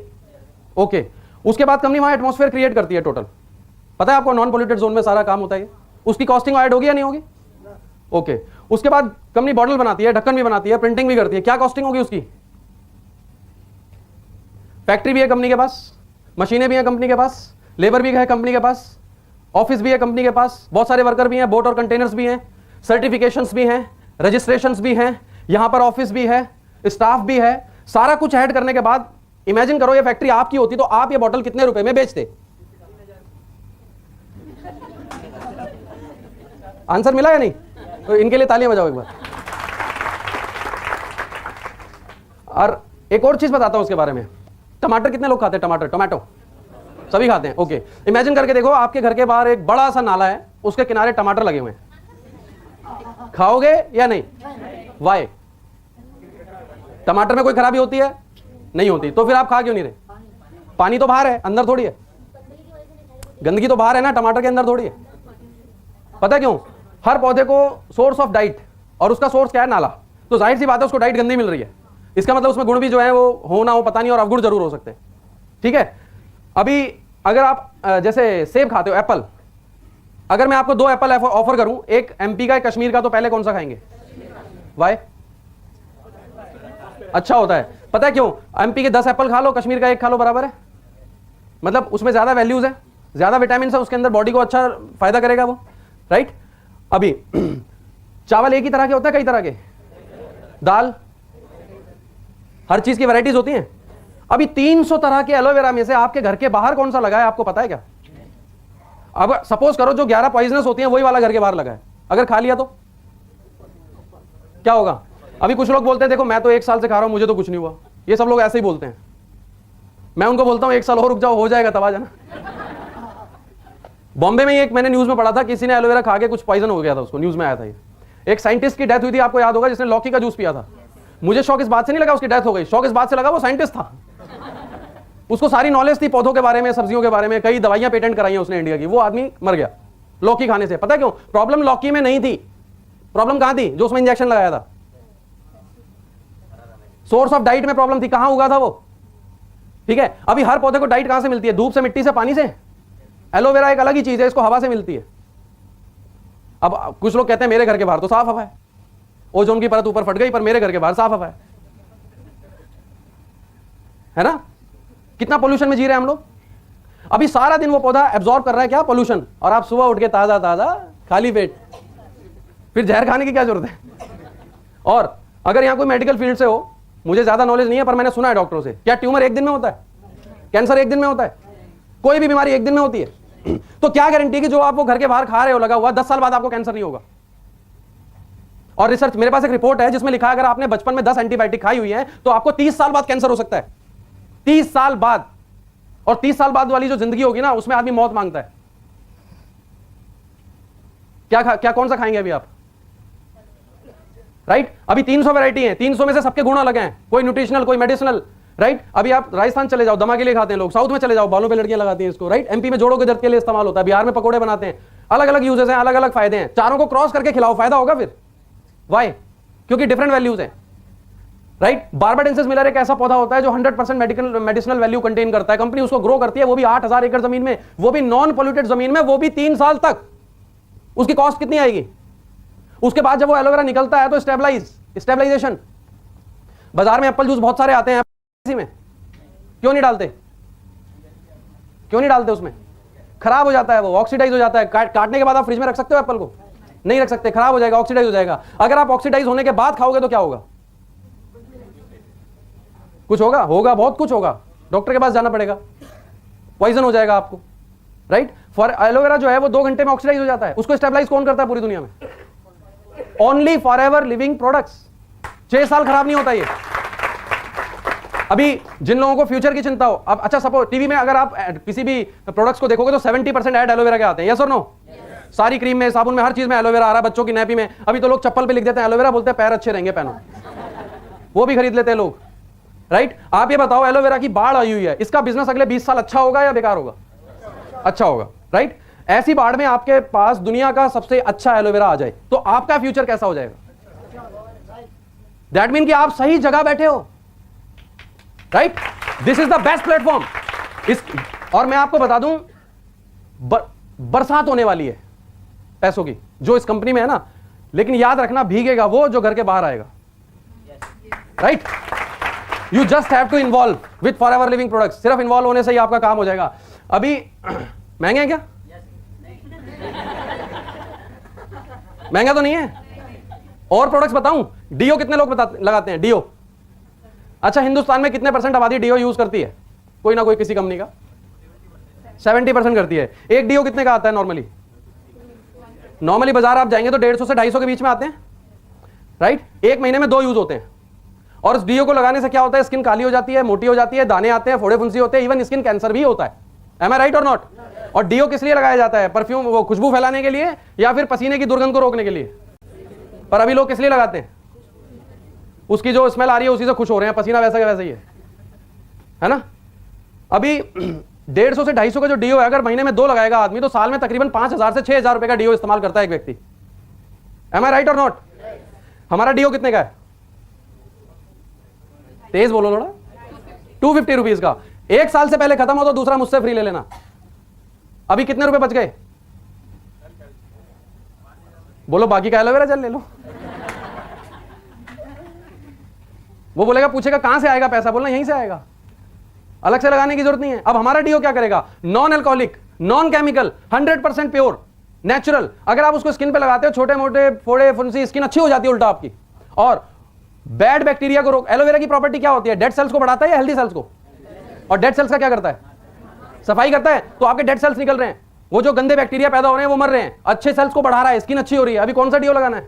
Speaker 1: ओके। उसके बाद कंपनी वहां एटमॉस्फेयर क्रिएट करती है टोटल, पता है आपको? नॉन पोल्यूटेड जोन में सारा काम होता है। उसकी कॉस्टिंग ऐड होगी या नहीं होगी? ओके। उसके बाद कंपनी बॉटल बनाती है, ढक्कन भी बनाती है, प्रिंटिंग भी करती है, क्या कॉस्टिंग होगी उसकी? फैक्ट्री भी है कंपनी के पास, मशीनें भी हैं कंपनी के पास, लेबर भी है कंपनी के पास, ऑफिस भी है कंपनी के पास, बहुत सारे वर्कर भी हैं, बोट और कंटेनर्स भी हैं, सर्टिफिकेशंस भी हैं, रजिस्ट्रेशंस भी हैं, यहां पर ऑफिस भी है, स्टाफ भी है। सारा कुछ ऐड करने के बाद इमेजिन करो ये फैक्ट्री आपकी होती तो आप ये बॉटल कितने रुपए में बेचते? आंसर मिला या नहीं? तो इनके लिए तालियां बजाओ एक बार। और एक और चीज बताता हूं उसके बारे में। टमाटर कितने लोग खाते हैं? टमाटर, टोमेटो सभी खाते हैं। ओके, इमेजिन करके देखो आपके घर के बाहर एक बड़ा सा नाला है, उसके किनारे टमाटर लगे हुए हैं, खाओगे या नहीं? वाई? टमाटर में कोई खराबी होती है? नहीं होती। तो फिर आप खा क्यों नहीं रहे? पानी तो बाहर है, अंदर थोड़ी है। गंदगी तो बाहर है ना, टमाटर के अंदर थोड़ी है। पता क्यों? हर पौधे को सोर्स ऑफ डाइट, और उसका सोर्स क्या है? नाला। तो जाहिर सी बात है उसको डाइट गंदी मिल रही है, इसका मतलब उसमें गुण भी जो है वो हो ना हो पता नहीं, और अवगुण जरूर हो सकते हैं। ठीक है, अभी अगर आप जैसे सेब खाते हो, एप्पल, अगर मैं आपको 2 एप्पल ऑफर करूं, एक एमपी का एक कश्मीर का, तो पहले कौन सा खाएंगे? वाई? अच्छा होता है। पता है क्यों? एमपी के 10 एप्पल खा लो, कश्मीर का 1 खा लो, बराबर है। मतलब उसमें ज्यादा वैल्यूज है, ज्यादा विटामिन है उसके अंदर, बॉडी को अच्छा फायदा करेगा वो, राइट। अभी चावल एक ही तरह के होते हैं, कई तरह के? दाल, हर चीज की वैरायटीज होती हैं। अभी 300 तरह के एलोवेरा में से आपके घर के बाहर कौन सा लगा है, आपको पता है क्या? अब सपोज करो जो 11 पॉइजनस होती हैं वही वाला घर के बाहर लगा है, अगर खा लिया तो क्या होगा? अभी कुछ लोग बोलते हैं देखो मैं तो 1 साल से खा रहा हूं, मुझे तो कुछ नहीं हुआ। ये सब लोग ऐसे ही बोलते हैं। मैं उनको बोलता हूं 1 साल और रुक जाओ, हो जाएगा, तब आ जाना। बॉम्बे में एक मैंने न्यूज में पढ़ा था, किसी ने एलोवेरा खा के कुछ पॉइजन हो गया था उसको, न्यूज में आया था ये। एक साइंटिस्ट की डेथ हुई थी, आपको याद होगा, जिसने लौकी का जूस पिया था। मुझे शौक इस बात से नहीं लगा उसकी डेथ हो गई, शौक इस बात से लगा वो साइंटिस्ट था, उसको सारी नॉलेज थी पौधों के बारे में, सब्जियों के बारे में, कई दवाइयां पेटेंट कराई हैं उसने इंडिया की। वो आदमी मर गया लौकी खाने से। पता क्यों? प्रॉब्लम लौकी में नहीं थी, प्रॉब्लम कहां थी? जो उसमें इंजेक्शन लगाया था। सोर्स ऑफ डाइट में प्रॉब्लम थी, कहां उगा था वो। ठीक है, अभी हर पौधे को डाइट कहां से मिलती है? धूप से, मिट्टी से, पानी से। एलोवेरा एक अलग ही चीज है, इसको हवा से मिलती है। अब कुछ लोग कहते हैं मेरे घर के बाहर तो साफ हवा है, ओजोन की परत ऊपर फट गई, पर मेरे घर के बाहर साफ हवा है ना? कितना पोल्यूशन में जी रहे हैं हम लोग। अभी सारा दिन वो पौधा एब्जॉर्ब कर रहा है क्या? पोल्यूशन। और आप सुबह उठ के ताजा ताजा खाली पेट, फिर जहर खाने की क्या जरूरत है? और अगर यहां कोई मेडिकल फील्ड से हो, मुझे ज्यादा नॉलेज नहीं है पर मैंने सुना है डॉक्टरों से, क्या ट्यूमर 1 दिन में होता है? कैंसर 1 दिन में होता है? कोई भी बीमारी 1 दिन में होती है? तो क्या गारंटी कि जो आप वो घर के बाहर खा रहे हो लगा हुआ, 10 साल बाद आपको कैंसर नहीं होगा? और रिसर्च, मेरे पास एक रिपोर्ट है जिसमें लिखा है अगर आपने बचपन में 10 एंटीबायोटिक खाई हुई है तो आपको 30 साल बाद कैंसर हो सकता है। 30 साल बाद। और 30 साल बाद वाली जो जिंदगी होगी ना, उसमें आदमी मौत मांगता है। क्या कौन सा खाएंगे अभी आप? राइट? अभी 300 वैरायटी है, 300 में से सबके गुण अलग हैं, कोई न्यूट्रिशनल, कोई मेडिसिनल। राइट? अभी आप राजस्थान चले जाओ, दमा के लिए खाते हैं लोग। साउथ में चले जाओ, बालों पे लड़कियां लगाती हैं इसको। राइट? एमपी में जोड़ों के दर्द के लिए इस्तेमाल होता है, बिहार में पकोड़े बनाते हैं। अलग अलग यूजेस हैं, अलग अलग फायदे हैं। चारों को क्रॉस करके खिलाओ, फायदा होगा फिर। वाई? क्योंकि डिफरेंट वैल्यूज हैं। राइट? बारबाडेंसिस मिलर एक ऐसा पौधा होता है जो 100% मेडिसिनल वैल्यू कंटेन करता है। कंपनी उसको ग्रो करती है, वो भी 8000 एकड़ जमीन में, वो भी नॉन पोल्यूटेड जमीन में, वो भी 3 साल तक। उसकी कॉस्ट कितनी आएगी? उसके बाद जब वो एलोवेरा निकलता है तो स्टेबलाइजेशन। बाजार में एप्पल जूस बहुत सारे आते हैं, इसी में क्यों नहीं डालते? क्यों नहीं डालते? उसमें खराब हो जाता है, वो ऑक्सीडाइज हो जाता है। काटने के बाद आप फ्रिज में रख सकते हो एप्पल को? नहीं रख सकते, खराब हो जाएगा, ऑक्सीडाइज हो जाएगा। अगर आप ऑक्सीडाइज होने के बाद खाओगे तो क्या होगा? कुछ होगा? होगा, बहुत कुछ होगा। डॉक्टर के पास जाना पड़ेगा, पॉइजन हो जाएगा आपको। राइट? फॉर एलोवेरा जो है वो 2 घंटे में ऑक्सीडाइज हो जाता है। उसको स्टेबलाइज कौन करता है पूरी दुनिया में? Only for ever living products. 6 साल खराब नहीं होता ये। अभी जिन लोगों को फ्यूचर की चिंता हो, अब अच्छा सपोज टीवी में अगर आप किसी भी प्रोडक्ट्स को देखोगे तो 70% ऐड एलोवेरा के आते हैं। यस और नो? सारी क्रीम में, साबुन में, हर चीज में एलोवेरा आ रहा है। बच्चों की नैपी में, अभी तो लोग चप्पल पे लिख देते हैं एलोवेरा, बोलते हैं पैर अच्छे रहेंगे, पहनो। वो भी खरीद लेते हैं लोग। राइट? आप ये बताओ, एलोवेरा की बाढ़ आई हुई है, इसका बिजनेस अगले 20 साल अच्छा होगा या बेकार होगा? अच्छा होगा। राइट? ऐसी बाढ़ में आपके पास दुनिया का सबसे अच्छा एलोवेरा आ जाए तो आपका फ्यूचर कैसा हो जाएगा? दैट मीन कि आप सही जगह बैठे हो। Right? This is the best platform. और मैं आपको बता दूं, बरसात होने वाली है पैसों की जो इस कंपनी में है ना, लेकिन याद रखना भीगेगा वो जो घर के बाहर आएगा। Right? You just have to involve with forever living products. सिर्फ इन्वॉल्व होने से ही आपका काम हो जाएगा। अभी महंगे हैं क्या? महंगा तो नहीं है। और प्रोडक्ट्स बताऊं? डीओ कितने लोग लगाते हैं? डीओ। अच्छा, हिंदुस्तान में कितने % आबादी डीओ यूज करती है? कोई ना कोई किसी कंपनी का 70% करती है। एक डीओ कितने का आता है नॉर्मली? नॉर्मली बाजार आप जाएंगे तो 150 से 250 के बीच में आते हैं। राइट? 1 महीने में 2 यूज होते हैं। और उस डीओ को लगाने से क्या होता है? स्किन काली हो जाती है, मोटी हो जाती है, दाने आते हैं, फोड़े फुंसी होते हैं, इवन स्किन कैंसर भी होता है। एम आई राइट और नॉट? और डीओ किस लिए लगाया जाता है? परफ्यूम, वो खुशबू फैलाने के लिए या फिर पसीने की दुर्गंध को रोकने के लिए? पर अभी लोग किस लिए लगाते हैं? उसकी जो स्मेल आ रही है उसी से खुश हो रहे हैं, पसीना वैसा का वैसा ही है ना। अभी 150 से 250 का जो डीओ है, अगर महीने में 2 लगाएगा आदमी तो साल में तकरीबन 5000 से 6000 रुपए का डीओ इस्तेमाल करता है एक व्यक्ति। एम आई राइट और नॉट? हमारा डीओ कितने का है? तेज बोलो थोड़ा। 250 रुपीज का। 1 साल से पहले खत्म हो तो दूसरा मुझसे फ्री ले लेना। अभी कितने रुपए बच गए? बोलो बाकी का एलोवेरा जेल ले लो। वो बोलेगा, पूछेगा कहां से आएगा पैसा, बोलना यहीं से आएगा, अलग से लगाने की जरूरत नहीं है। अब हमारा डीओ क्या करेगा? Non alcoholic, non chemical, 100% pure, natural. अगर आप उसको स्किन पे लगाते हो, छोटे मोटे फोड़े फुंसी, स्किन अच्छी हो जाती है उल्टा आपकी, और बैड बैक्टीरिया को रोक। एलोवेरा की प्रॉपर्टी क्या होती है? डेड सेल्स को बढ़ाता है या हेल्दी सेल्स को? और डेड सेल्स का क्या करता है? सफाई करता है। तो आपके डेड सेल्स निकल रहे हैं, वो जो गंदे बैक्टीरिया पैदा हो रहे हैं वो मर रहे हैं, अच्छे सेल्स को बढ़ा रहा है, स्किन अच्छी हो रही है। अभी कौन सा डीओ लगाना है?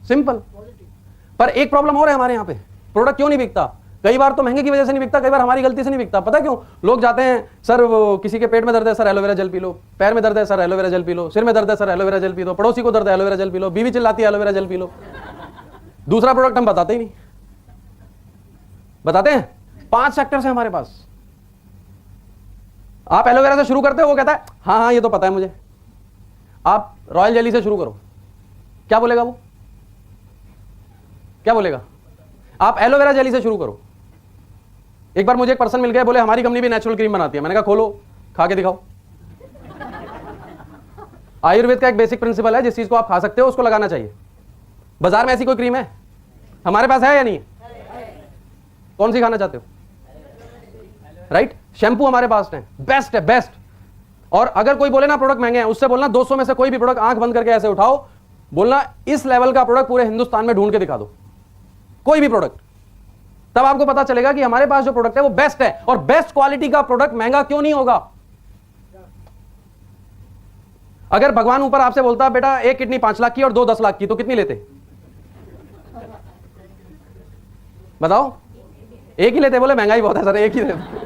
Speaker 1: सिंपल। पर एक प्रॉब्लम और है हमारे यहां पे, प्रोडक्ट क्यों नहीं बिकता? कई बार तो महंगे की वजह से नहीं बिकता, कई बार हमारी गलती से नहीं बिकता। पता क्यों? लोग जाते हैं, सर वो किसी के पेट में दर्द है, sir aloe vera gel P low, पैर में दर्द है, sir aloe vera gel P low, सिर में दर्द है, sir aloe vera gel P low, पड़ोसी को दर्द है, एलोवेरा जेल पी लो, बीवी चिल्लाती है, एलोवेरा जेल पी लो। दूसरा प्रोडक्ट हम बताते ही नहीं। बताते हैं 5 सेक्टर्स है हमारे पास। आप एलोवेरा से शुरू करते हो, वो कहता है हाँ हाँ ये तो पता है मुझे। आप रॉयल जेली से शुरू करो, क्या बोलेगा वो? क्या बोलेगा? आप एलोवेरा जेली से शुरू करो। एक बार मुझे एक पर्सन मिल गया, बोले हमारी कंपनी भी नेचुरल क्रीम बनाती है। मैंने कहा खोलो, खा के दिखाओ। आयुर्वेद का एक बेसिक प्रिंसिपल है, जिस चीज को आप खा सकते हो उसको लगाना चाहिए। बाजार में ऐसी कोई क्रीम है? हमारे पास है या नहीं? कौन सी खाना चाहते हो? राइट। शैम्पू हमारे पास है, बेस्ट है, बेस्ट। और अगर कोई बोले ना प्रोडक्ट महंगे हैं, उससे बोलना 200 में से कोई भी प्रोडक्ट आंख बंद करके ऐसे उठाओ, बोलना इस लेवल का प्रोडक्ट पूरे हिंदुस्तान में ढूंढ के दिखा दो, कोई भी प्रोडक्ट। तब आपको पता चलेगा कि हमारे पास जो प्रोडक्ट है वो बेस्ट है। और बेस्ट क्वालिटी का प्रोडक्ट महंगा क्यों नहीं होगा? अगर भगवान ऊपर आपसे बोलता बेटा एक किडनी 5 लाख की और 2 10 लाख की, तो कितनी लेते? बताओ। एक ही लेते। बोले महंगाई बहुत है सर, एक ही लेते।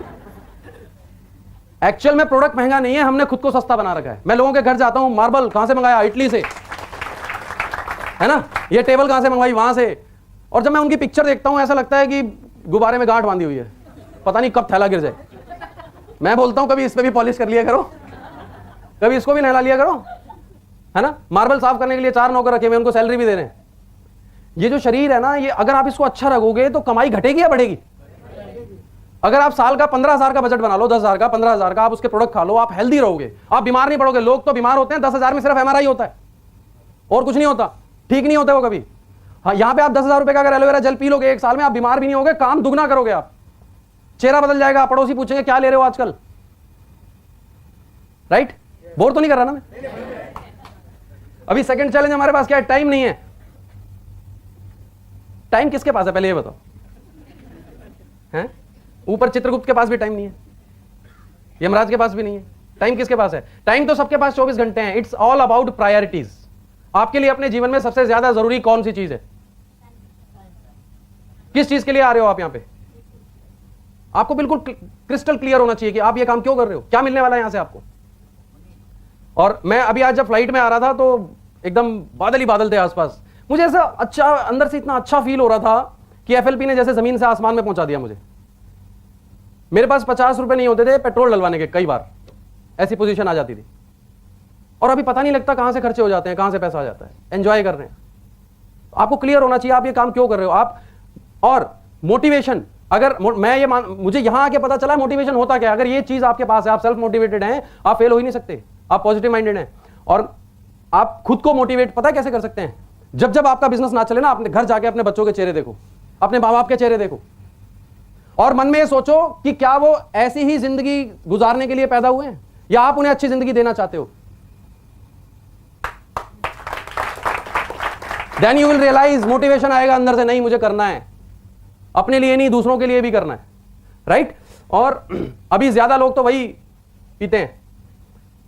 Speaker 1: एक्चुअल में प्रोडक्ट महंगा नहीं है, हमने खुद को सस्ता बना रखा है। मैं लोगों के घर जाता हूं, मार्बल कहां से मंगाया? इटली से, है ना। ये टेबल कहां से मंगवाई? वहां से। और जब मैं उनकी पिक्चर देखता हूं ऐसा लगता है कि गुब्बारे में गांठ बांधी हुई है, पता नहीं कब थैला गिर जाए। मैं बोलता हूं कभी इस पे भी पॉलिश कर लिया करो, कभी इसको भी नहला लिया करो, है ना। मार्बल साफ करने के लिए 4 नौकर रखे हुए, उनको सैलरी भी दे रहे हैं। ये जो शरीर है ना, ये अगर आप इसको अच्छा रखोगे तो कमाई घटेगी या बढ़ेगी? अगर आप साल का 15,000 का बजट बना लो, 10,000 का, 15,000 का, आप उसके प्रोडक्ट खा लो, आप हेल्दी रहोगे, आप बीमार नहीं पड़ोगे। लोग तो बीमार होते हैं 10,000 में सिर्फ एमआरआई होता है और कुछ नहीं होता, ठीक नहीं होता वो कभी। हाँ, यहां पे आप 10,000 रुपए का अगर एलोवेरा जेल पी लोगे 1 साल में, आप बीमार भी नहीं होगे, काम दुगना करोगे, आप चेहरा बदल जाएगा। पड़ोसी पूछेंगे क्या ले रहे हो आजकल, राइट। बोर तो नहीं कर रहा ना मैं? अभी सेकंड चैलेंज हमारे पास क्या है? टाइम नहीं है। टाइम किसके पास है पहले ये बताओ? हैं? ऊपर चित्रगुप्त के पास भी टाइम नहीं है, यमराज के पास भी नहीं है। टाइम किसके पास है? टाइम तो सबके पास 24 घंटे हैं। It's all about priorities. आपके लिए अपने जीवन में सबसे ज्यादा जरूरी कौन सी चीज है? किस चीज के लिए आ रहे हो आप यहां पे? आपको बिल्कुल क्रिस्टल क्लियर होना चाहिए कि आप ये काम क्यों कर रहे हो, क्या मिलने वाला है यहां से आपको। और मैं अभी आज जब फ्लाइट में आ रहा था तो एकदम बादल ही बादल थे आसपास। मुझे ऐसा अच्छा अंदर से इतना अच्छा फील हो रहा था कि एफएलपी ने जैसे जमीन से आसमान में पहुंचा दिया मुझे। मेरे पास 50 रुपए नहीं होते थे पेट्रोल डलवाने के, कई बार ऐसी पोजीशन आ जाती थी। और अभी पता नहीं लगता कहां से खर्चे हो जाते हैं, कहां से पैसा आ जाता है। एंजॉय कर रहे हैं। आपको क्लियर होना चाहिए आप ये काम क्यों कर रहे हो आप। और मोटिवेशन, अगर मैं ये मुझे यहां आके पता चला मोटिवेशन होता क्या है। अगर ये चीज आपके पास है, आप सेल्फ मोटिवेटेड हैं, आप फेल हो ही नहीं सकते। आप पॉजिटिव माइंडेड हैं और आप खुद को मोटिवेट पता है कैसे कर सकते हैं? जब जब आपका बिजनेस ना चले ना, अपने घर जाके अपने बच्चों के चेहरे देखो, अपने माँ बाप के चेहरे देखो और मन में ये सोचो कि क्या वो ऐसी ही जिंदगी गुजारने के लिए पैदा हुए हैं या आप उन्हें अच्छी जिंदगी देना चाहते हो। Then you will realize, motivation आएगा अंदर से, नहीं मुझे करना है, अपने लिए नहीं दूसरों के लिए भी करना है, राइट। और अभी ज्यादा लोग तो वही पीते हैं।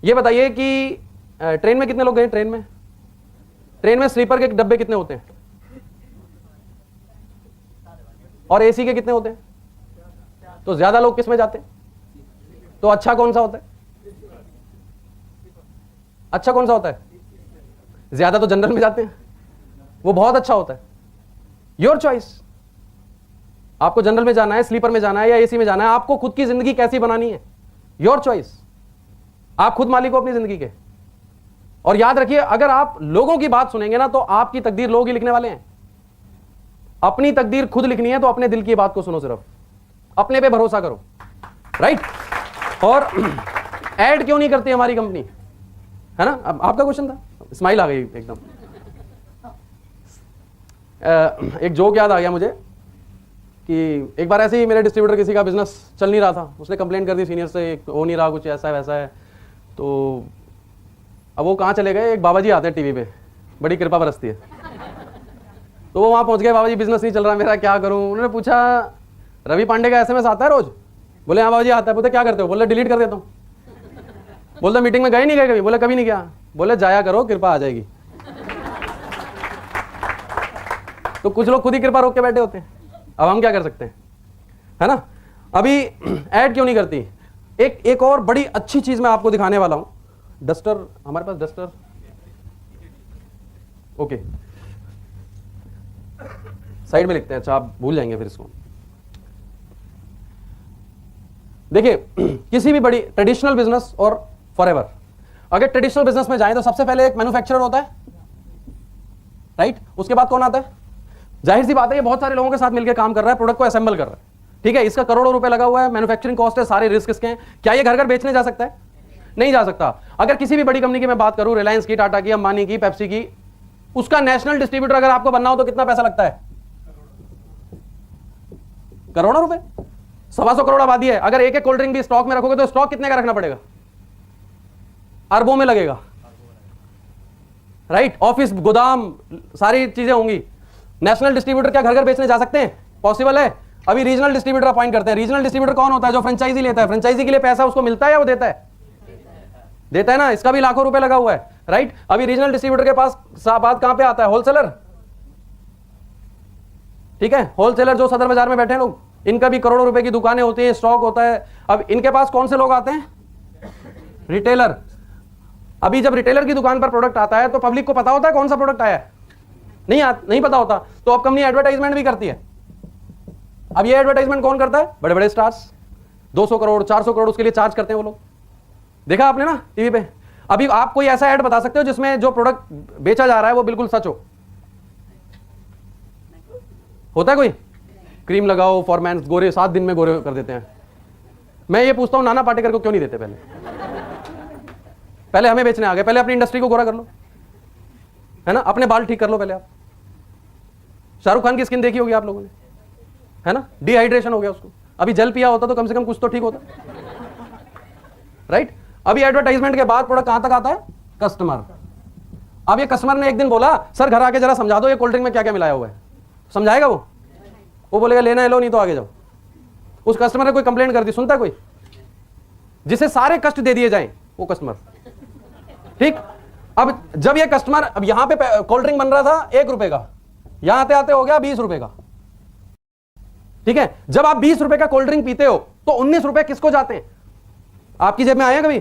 Speaker 1: ये बताइए कि ट्रेन में कितने लोग गए? ट्रेन में स्लीपर के डब्बे कितने होते हैं और एसी के कितने होते हैं? तो ज्यादा लोग किस में जाते हैं? तो अच्छा कौन सा होता है? अच्छा कौन सा होता है? ज्यादा तो जनरल में जाते हैं, वो बहुत अच्छा होता है, योर चॉइस। आपको जनरल में जाना है, स्लीपर में जाना है या एसी में जाना है, आपको खुद की जिंदगी कैसी बनानी है, योर चॉइस। आप खुद मालिक हो अपनी जिंदगी के। और याद रखिए, अगर आप लोगों की बात सुनेंगे ना तो आपकी तकदीर लोग ही लिखने वाले हैं। अपनी तकदीर खुद लिखनी है तो अपने दिल की बात को सुनो, सिर्फ अपने पे भरोसा करो, राइट। और ऐड क्यों नहीं करती हमारी कंपनी, है ना? अब आपका क्वेश्चन था, स्माइल आ गई एकदम। एक जोक याद आ गया मुझे कि एक बार ऐसे ही मेरे डिस्ट्रीब्यूटर किसी का बिजनेस चल नहीं रहा था, उसने कंप्लेंट कर दी सीनियर से, हो नहीं रहा, कुछ ऐसा है वैसा है। तो अब वो कहाँ चले गए, एक बाबा जी आते हैं टीवी पे, बड़ी कृपा बरसती है, तो वो वहाँ पहुँच गए, बाबा जी बिजनेस नहीं चल रहा मेरा, क्या करूँ? उन्होंने पूछा, रवि पांडे का एसएमएस आता है रोज? बोले हाँ बाबा जी आता है। बोलते क्या करते हो? बोले डिलीट कर देता हूँ। बोलते मीटिंग में गए नहीं गए कभी? बोले कभी नहीं गया। बोले जाया करो, कृपा आ जाएगी। तो कुछ लोग खुद ही कृपा रोक के बैठे होते हैं, अब हम क्या कर सकते हैं, है ना? अभी ऐड क्यों नहीं करती? एक और बड़ी अच्छी चीज मैं आपको दिखाने वाला हूं। डस्टर, हमारे पास डस्टर, ओके, साइड में लिखते हैं। अच्छा, आप भूल जाएंगे फिर इसको। देखिए, किसी भी बड़ी ट्रेडिशनल बिजनेस और फॉरएवर, अगर ट्रेडिशनल बिजनेस में जाएं तो सबसे पहले एक मैन्युफैक्चरर होता है, राइट? उसके बाद कौन आता है? जाहिर सी बात है, ये बहुत सारे लोगों के साथ मिलकर काम कर रहा है, प्रोडक्ट को असेंबल कर रहा है, ठीक है? इसका करोड़ों रुपए लगा हुआ है, मैन्युफैक्चरिंग कॉस्ट है, सारे रिस्क इसके हैं। क्या ये घर घर बेचने जा सकता है? नहीं जा सकता। अगर किसी भी बड़ी कंपनी की मैं बात करूं, रिलायंस की, टाटा की, अंबानी की, पेप्सी की, उसका नेशनल डिस्ट्रीब्यूटर अगर आपको बनना हो तो कितना पैसा लगता है? करोड़ों रुपए। 125 करोड़ आबादी है, अगर एक एक कोल्ड ड्रिंक भी स्टॉक में रखोगे तो स्टॉक कितने का रखना पड़ेगा? अरबों में लगेगा, राइट? ऑफिस, गोदाम, सारी चीजें होंगी। नेशनल डिस्ट्रीब्यूटर क्या घर घर बेचने जा सकते हैं? पॉसिबल है? अभी रीजनल डिस्ट्रीब्यूटर अपॉइंट करते हैं। रीजनल डिस्ट्रीब्यूटर कौन होता है? जो फ्रेंचाइजी लेता है। फ्रेंचाइजी के लिए पैसा उसको मिलता है या वो देता है? देता है ना, इसका भी लाखों रुपए लगा हुआ है, राइट? अभी रीजनल डिस्ट्रीब्यूटर के पास बात कहां पे आता है? होलसेलर, ठीक है? होलसेलर जो सदर बाजार में बैठे हैं लोग, इनका भी करोड़ों रुपए की दुकानें होती है, स्टॉक होता है। अब इनके पास कौन से लोग आते हैं? रिटेलर। अभी जब रिटेलर की दुकान पर प्रोडक्ट आता है तो पब्लिक को पता होता है कौन सा प्रोडक्ट आया है? नहीं पता होता। तो अब कंपनी एडवर्टाइजमेंट भी करती है। अब ये एडवर्टाइजमेंट कौन करता है? बड़े बड़े स्टार्स, 200 करोड़ 400 करोड़ उसके लिए चार्ज करते हैं वो लोग। देखा आपने ना टीवी पे? अभी आप कोई ऐसा ऐड बता सकते हो जिसमें जो प्रोडक्ट बेचा जा रहा है वो बिल्कुल सच हो? होता है कोई? क्रीम लगाओ, फॉरमैन, गोरे 7 दिन में गोरे कर देते हैं। मैं ये पूछता हूं, नाना पाटेकर को क्यों नहीं देते? पहले हमें बेचने आ गए, पहले अपनी इंडस्ट्री को गोरा कर लो, है ना? अपने बाल ठीक कर लो पहले आप। शाहरुख खान की स्किन देखी होगी आप लोगों ने, है ना? डिहाइड्रेशन हो गया उसको, अभी जल पिया होता तो कम से कम कुछ तो ठीक होता, राइट? अभी एडवर्टाइजमेंट के बाद प्रोडक्ट कहां तक आता है? कस्टमर। अब ये कस्टमर ने एक दिन बोला, सर घर आके जरा समझा दो ये कोल्ड ड्रिंक में क्या क्या मिलाया हुआ है। समझाएगा वो बोलेगा लेना है लो, नहीं तो आगे जाओ। उस कस्टमर ने कोई कंप्लेंट कर दी, सुनता है कोई? जिसे सारे कष्ट दे दिए जाएं वो कस्टमर, ठीक? अब जब ये कस्टमर, अब यहां पे कोल्ड ड्रिंक बन रहा था 1 रुपए का, यहां आते आते हो गया 20 रुपए का, ठीक है? जब आप 20 रुपए का कोल्ड ड्रिंक पीते हो तो 19 रुपए किसको जाते हैं? आपकी जेब में आए हैं कभी?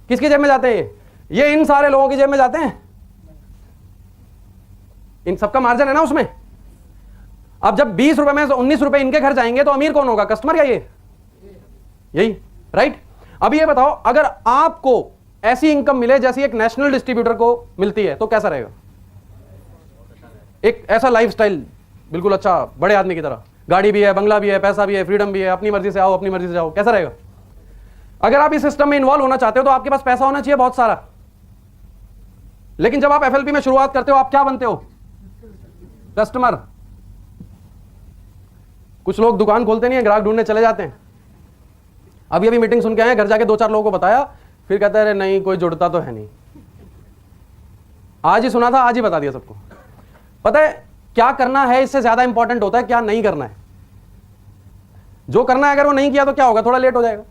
Speaker 1: किसकी जेब में जाते हैं? ये इन सारे लोगों की जेब में जाते हैं। इन सबका मार्जिन है ना उसमें। अब जब 20 रुपए में से 19 रुपए इनके घर जाएंगे तो अमीर कौन होगा? कस्टमर या ये? यही, राइट? अब ये बताओ, अगर आपको ऐसी इनकम मिले जैसी एक नेशनल डिस्ट्रीब्यूटर को मिलती है तो कैसा रहेगा? एक ऐसा लाइफस्टाइल, बिल्कुल अच्छा, बड़े आदमी की तरह, गाड़ी भी है, बंगला भी है, पैसा भी है, फ्रीडम भी है, अपनी मर्जी से आओ, अपनी मर्जी से जाओ, कैसा रहेगा? अगर आप इस सिस्टम में इन्वॉल्व होना चाहते हो तो आपके पास पैसा होना चाहिए बहुत सारा। लेकिन जब आप एफएलपी में शुरुआत करते हो आप क्या बनते हो? कस्टमर। कुछ लोग दुकान खोलते नहीं है, ग्राहक ढूंढने चले जाते हैं। अभी मीटिंग सुन के आए, घर जाके 2-4 लोगों को बताया, फिर कहते हैं नहीं कोई जुड़ता तो है नहीं। आज ही सुना था, आज ही बता दिया सबको। पता है क्या करना है इससे ज्यादा इंपॉर्टेंट होता है क्या नहीं करना है। जो करना है अगर वो नहीं किया तो क्या होगा? थोड़ा लेट हो जाएगा।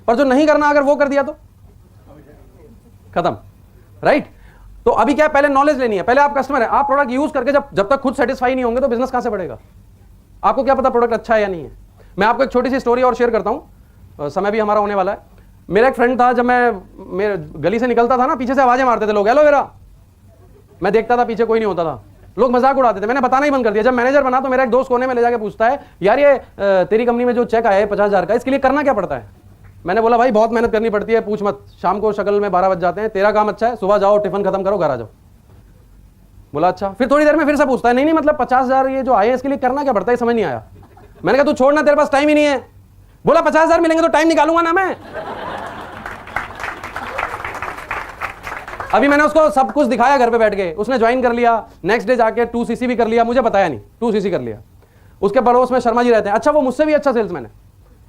Speaker 1: पर जो नहीं करना अगर वो कर दिया तो खत्म, राइट? तो अभी क्या है, पहले नॉलेज लेनी है। पहले आप कस्टमर है, आप प्रोडक्ट यूज करके जब तक खुद सेटिस्फाई नहीं होंगे तो बिजनेस कहां से बढ़ेगा? आपको क्या पता प्रोडक्ट अच्छा है या नहीं है? मैं आपको एक छोटी सी स्टोरी और शेयर करता हूं, समय भी हमारा होने वाला है। मेरा एक फ्रेंड था, जब मैं गली से निकलता था ना, पीछे से आवाजें मारते थे लोग, एलोवेरा। मैं देखता था पीछे कोई नहीं होता था, लोग मजाक उड़ाते थे, मैंने बताना ही बंद कर दिया। जब मैनेजर बना तो मेरा एक दोस्त कोने में ले जाके पूछता है, यार ये तेरी कंपनी में जो चेक आया है 50,000 का, इसके लिए करना क्या पड़ता है? मैंने बोला भाई बहुत मेहनत करनी पड़ती है, पूछ मत, शाम को शक्ल में 12 बज जाते हैं, तेरा काम अच्छा है, सुबह जाओ टिफिन खत्म करो घर आ जाओ। बोला अच्छा। फिर थोड़ी देर में फिर से पूछता है, नहीं मतलब 50,000 ये जो आए इसके लिए करना क्या पड़ता है, समझ नहीं आया। मैंने कहा तू छोड़ना, तेरे पास टाइम ही नहीं है। बोला 50,000 मिलेंगे तो टाइम निकालूंगा ना मैं। अभी मैंने उसको सब कुछ दिखाया घर पे बैठ के, उसने ज्वाइन कर लिया, नेक्स्ट डे जाके 2cc भी कर लिया, मुझे बताया नहीं, 2cc कर लिया। उसके पड़ोस में शर्मा जी रहते हैं, अच्छा वो मुझसे भी अच्छा सेल्समैन है,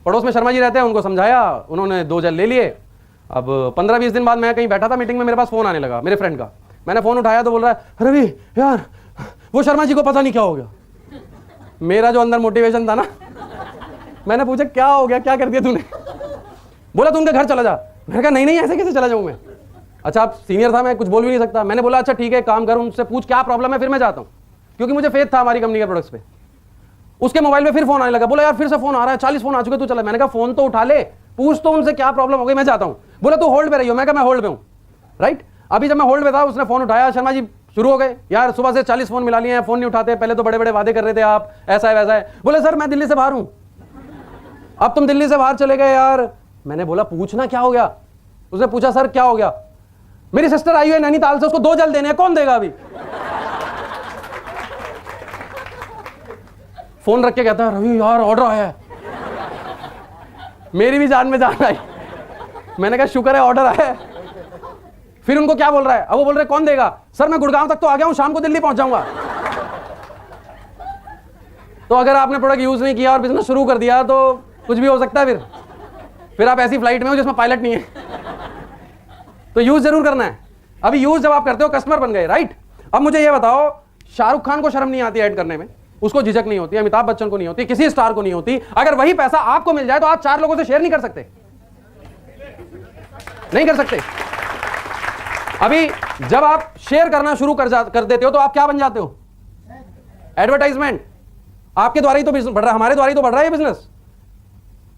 Speaker 1: पड़ोस में शर्मा जी रहते हैं, उनको समझाया, उन्होंने 2 जल ले लिए। अब 15-20 दिन बाद मैं कहीं बैठा था मीटिंग में, मेरे पास फोन आने लगा मेरे फ्रेंड का। मैंने फोन उठाया तो बोल रहा है, रवि यार वो शर्मा जी को पता नहीं क्या हो गया। मेरा जो अंदर मोटिवेशन था ना, मैंने पूछा क्या हो गया, क्या कर दिया तूने? बोला तू उनके घर चला जा। मैंने कहा नहीं ऐसे कैसे चला जाऊं मैं? अच्छा आप सीनियर था, मैं कुछ बोल भी नहीं सकता। मैंने बोला अच्छा ठीक है, काम कर, उनसे पूछ क्या प्रॉब्लम है, फिर मैं जाता हूं, क्योंकि मुझे फेथ था हमारी कंपनी के प्रोडक्ट्स पे। उसके मोबाइल में फिर फोन आने लगा, बोला यार फिर से फोन आ रहा है, 40 फोन आ चुके, तू चला। मैंने कहा फोन तो उठा ले, पूछ तो उनसे क्या प्रॉब्लम हो गई, मैं जाता हूं। बोला तू होल्ड पे रही हो। मैं कहा मैं होल्ड पे हूं, राइट। अभी जब मैं होल्ड पे था, उसने फोन उठाया, शर्मा जी शुरू हो गए, यार सुबह से 40 फोन मिला लिए हैं, फोन नहीं उठाते, पहले तो बड़े बड़े वादे कर रहे थे आप, ऐसा है वैसा है। बोले सर मैं दिल्ली से बाहर हूं। अब तुम दिल्ली से बाहर चले गए यार। मैंने बोला पूछना क्या हो गया? उसने पूछा सर क्या हो गया? मेरी सिस्टर आई है नैनीताल से, उसको 2 जल देने हैं, कौन देगा? अभी फोन रख के कहता है रवि यार ऑर्डर आया है। मेरी भी जान में जान आई। मैंने कहा शुक्र है ऑर्डर आया है। फिर उनको क्या बोल रहा है? अब वो बोल रहे कौन देगा? सर मैं गुड़गांव तक तो आ गया हूं, शाम को दिल्ली पहुंच जाऊंगा। तो अगर आपने प्रोडक्ट यूज नहीं किया और बिजनेस शुरू कर दिया तो कुछ भी हो सकता है। फिर आप ऐसी फ्लाइट में हो जिसमें पायलट नहीं है। तो यूज जरूर करना है। अभी यूज जब आप करते हो कस्टमर बन गए, राइट। अब मुझे ये बताओ, शाहरुख खान को शर्म नहीं आती ऐड करने में, उसको झिझक नहीं होती, अमिताभ बच्चन को नहीं होती, किसी स्टार को नहीं होती। अगर वही पैसा आपको मिल जाए तो आप 4 लोगों से शेयर नहीं कर सकते? नहीं कर सकते। अभी जब आप शेयर करना शुरू कर देते हो तो आप क्या बन जाते हो? एडवर्टाइजमेंट। आपके द्वारा ही तो बिजनेस बढ़ रहा है, हमारे द्वारा ही तो बढ़ रहा है ये बिजनेस,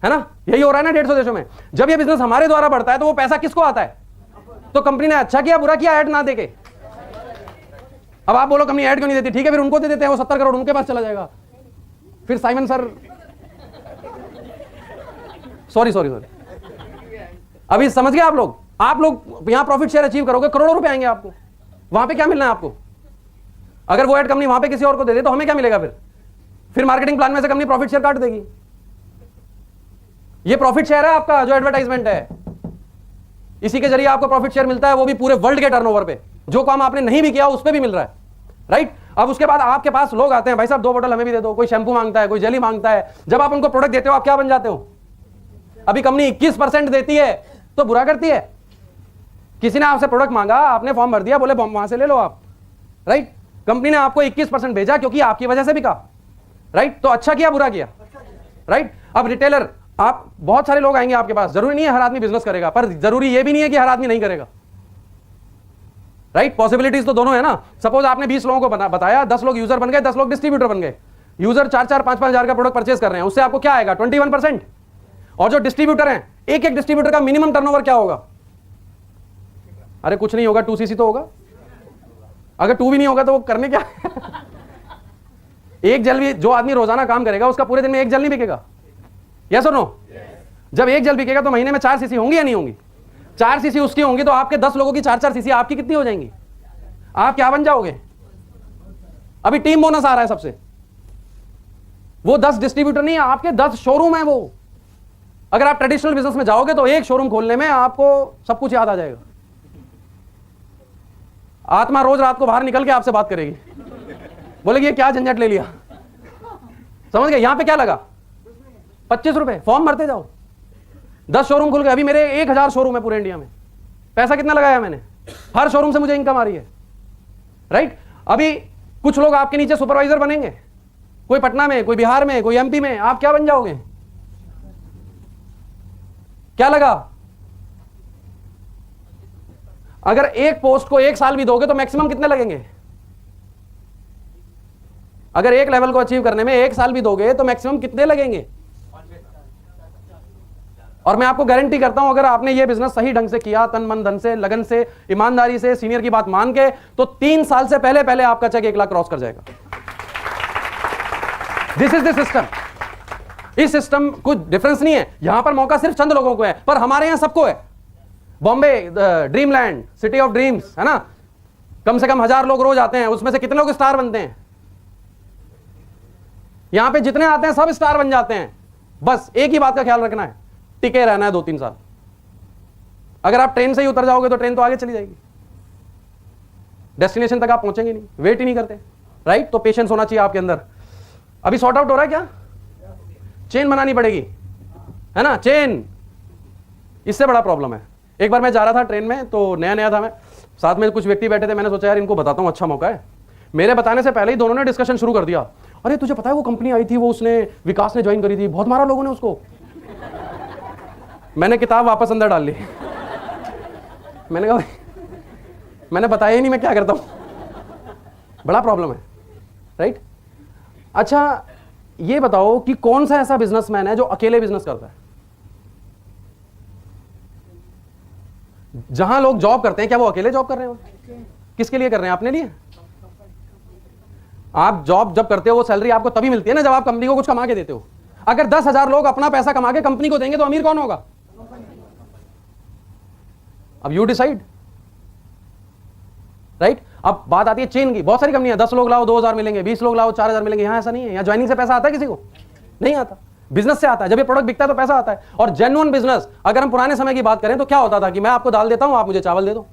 Speaker 1: है ना? यही हो रहा है ना 150 देशों में। जब ये बिजनेस हमारे द्वारा बढ़ता है तो वो पैसा किसको आता है? तो कंपनी ने अच्छा किया बुरा किया ऐड ना देके। अब आप बोलो कंपनी ऐड क्यों नहीं देती? ठीक है फिर उनको दे देते हैं, वो 70 करोड़ उनके पास चला जाएगा। फिर साइमन सर सॉरी अभी समझ गए आप लोग यहां प्रॉफिट शेयर अचीव करोगे, करोड़ों रुपए आएंगे आपको। वहां पे क्या मिलना है आपको? अगर वो ऐड कंपनी वहां पे किसी और को दे दे तो हमें क्या मिलेगा? फिर मार्केटिंग प्लान में से कंपनी प्रॉफिट शेयर काट देगी। ये प्रॉफिट शेयर है आपका, जो एडवर्टाइजमेंट है, इसी के जरिए आपको प्रॉफिट शेयर मिलता है, वो भी पूरे वर्ल्ड के टर्नओवर पे। जो काम आपने नहीं भी किया उस पे भी मिल रहा है, राइट। अब उसके बाद आपके पास लोग आते हैं, भाई साहब 2 बोतल हमें भी दे दो, कोई शैंपू मांगता है, कोई जेली मांगता है। जब आप उनको प्रोडक्ट देते हो आप क्या बन जाते हो? अभी कंपनी 21% देती है तो बुरा करती है। किसी ने आपसे प्रोडक्ट मांगा, आपने फॉर्म भर दिया, बोले वहां से ले लो आप, राइट। कंपनी ने आपको 21% भेजा क्योंकि आपकी वजह से बिका, राइट। तो अच्छा किया बुरा किया, राइट। अब रिटेलर, आप बहुत सारे लोग आएंगे आपके पास, जरूरी नहीं है हर आदमी बिजनेस करेगा, पर जरूरी ये भी नहीं है कि हर आदमी नहीं करेगा, राइट। पॉसिबिलिटीज तो दोनों है ना। सपोज आपने 20 लोगों को बताया, 10 लोग यूजर बन गए, 10 लोग डिस्ट्रीब्यूटर बन गए। यूजर 4-4, 5-5 हजार का प्रोडक्ट परचेज कर रहे हैं, उससे आपको क्या आएगा? 21%। और जो डिस्ट्रीब्यूटर हैं, एक डिस्ट्रीब्यूटर का मिनिमम टर्नओवर क्या होगा? अरे कुछ नहीं होगा, 2cc तो होगा। अगर 2 भी नहीं होगा तो वो करने क्या? एक जल भी, जो आदमी रोजाना काम करेगा उसका पूरे दिन में 1 जल नहीं बिकेगा, यस और नो? जब 1 जल बिकेगा तो महीने में 4 cc होंगी या नहीं होंगी? 4 cc उसकी होंगी तो आपके 10 लोगों की 4-4 cc आपकी कितनी हो जाएंगी? आप क्या बन जाओगे? अभी टीम बोनस आ रहा है सबसे। वो 10 डिस्ट्रीब्यूटर नहीं है, आपके 10 शोरूम है वो। अगर आप ट्रेडिशनल बिजनेस में जाओगे तो एक शोरूम खोलने में आपको सब कुछ याद आ जाएगा। आत्मा रोज रात को बाहर निकल के आपसे बात करेगी, बोलेगी ये क्या झंझट ले लिया। समझ गए? यहां पे क्या लगा? 25 रुपए। फॉर्म भरते जाओ, 10 शोरूम खुल गए। अभी मेरे 1000 शोरूम है पूरे इंडिया में। पैसा कितना लगाया मैंने? हर शोरूम से मुझे इनकम आ रही है, राइट। अभी कुछ लोग आपके नीचे सुपरवाइजर बनेंगे, कोई पटना में, कोई बिहार में, कोई एमपी में। आप क्या बन जाओगे? क्या लगा? अगर एक पोस्ट को 1 साल भी दोगे तो मैक्सिमम कितने लगेंगे? अगर एक लेवल को अचीव करने में 1 साल भी दोगे तो मैक्सिमम कितने लगेंगे? और मैं आपको गारंटी करता हूं अगर आपने ये बिजनेस सही ढंग से किया, तन मन धन से, लगन से, ईमानदारी से, सीनियर की बात मान के, तो 3 साल से पहले पहले आपका चेक 1 लाख क्रॉस कर जाएगा। This is the system. इस सिस्टम कुछ डिफरेंस नहीं है, यहां पर मौका सिर्फ चंद लोगों को है, पर हमारे यहां सबको है। Bombay dreamland, city of dreams, है ना, कम से कम 1000 लोग रोज आते हैं, उसमें से कितने लोग स्टार बनते हैं? यहां पे जितने आते हैं सब स्टार बन जाते हैं। बस एक ही बात का ख्याल रखना है, टिके रहना है 2-3 साल। अगर आप ट्रेन से ही उतर जाओगे तो ट्रेन तो आगे चली जाएगी, डेस्टिनेशन तक आप पहुंचेंगे नहीं, वेट ही नहीं करते, राइट? तो पेशेंस होना चाहिए आपके अंदर। अभी सॉर्ट आउट हो रहा है क्या? चेन बनानी पड़ेगी, है ना, चेन, इससे बड़ा प्रॉब्लम है। एक बार मैं जा रहा था ट्रेन में, तो नया नया था, मैं साथ में कुछ व्यक्ति बैठे थे, मैंने सोचा यार इनको बताता हूं, अच्छा मौका है। मेरे बताने से पहले ही दोनों ने डिस्कशन शुरू कर दिया, अरे तुझे पता है वो कंपनी आई थी, वो उसने विकास ने ज्वाइन करी थी, बहुत मारा लोगों ने उसको। मैंने किताब वापस अंदर डाल ली। मैंने कहा मैंने बताया ही नहीं मैं क्या करता हूं। बड़ा प्रॉब्लम है, राइट? अच्छा ये बताओ कि कौन सा ऐसा बिजनेसमैन है जो अकेले बिजनेस करता है? जहां लोग जॉब करते हैं, क्या वो अकेले जॉब कर रहे हैं? किसके लिए कर रहे हैं? अपने लिए। आप जॉब जब करते हो वो सैलरी आपको तभी मिलती है ना जब आप कंपनी को कुछ कमा के देते हो। अगर 10,000 लोग अपना पैसा कमा के कंपनी को देंगे तो अमीर कौन होगा? अब यू डिसाइड, राइट? अब बात आती है चेन की। बहुत सारी कंपनियां, 10 लोग लाओ 2,000 मिलेंगे, 20 लोग लाओ 4,000 मिलेंगे। यहां ऐसा नहीं है। यहां ज्वाइनिंग से पैसा आता है किसी को? नहीं आता। बिजनेस से आता है। जब ये प्रोडक्ट बिकता है तो पैसा आता है। और जेन्युइन बिजनेस, अगर हम पुराने समय की बात करें तो क्या होता था कि मैं आपको दाल देता हूं, आप मुझे चावल दे दो।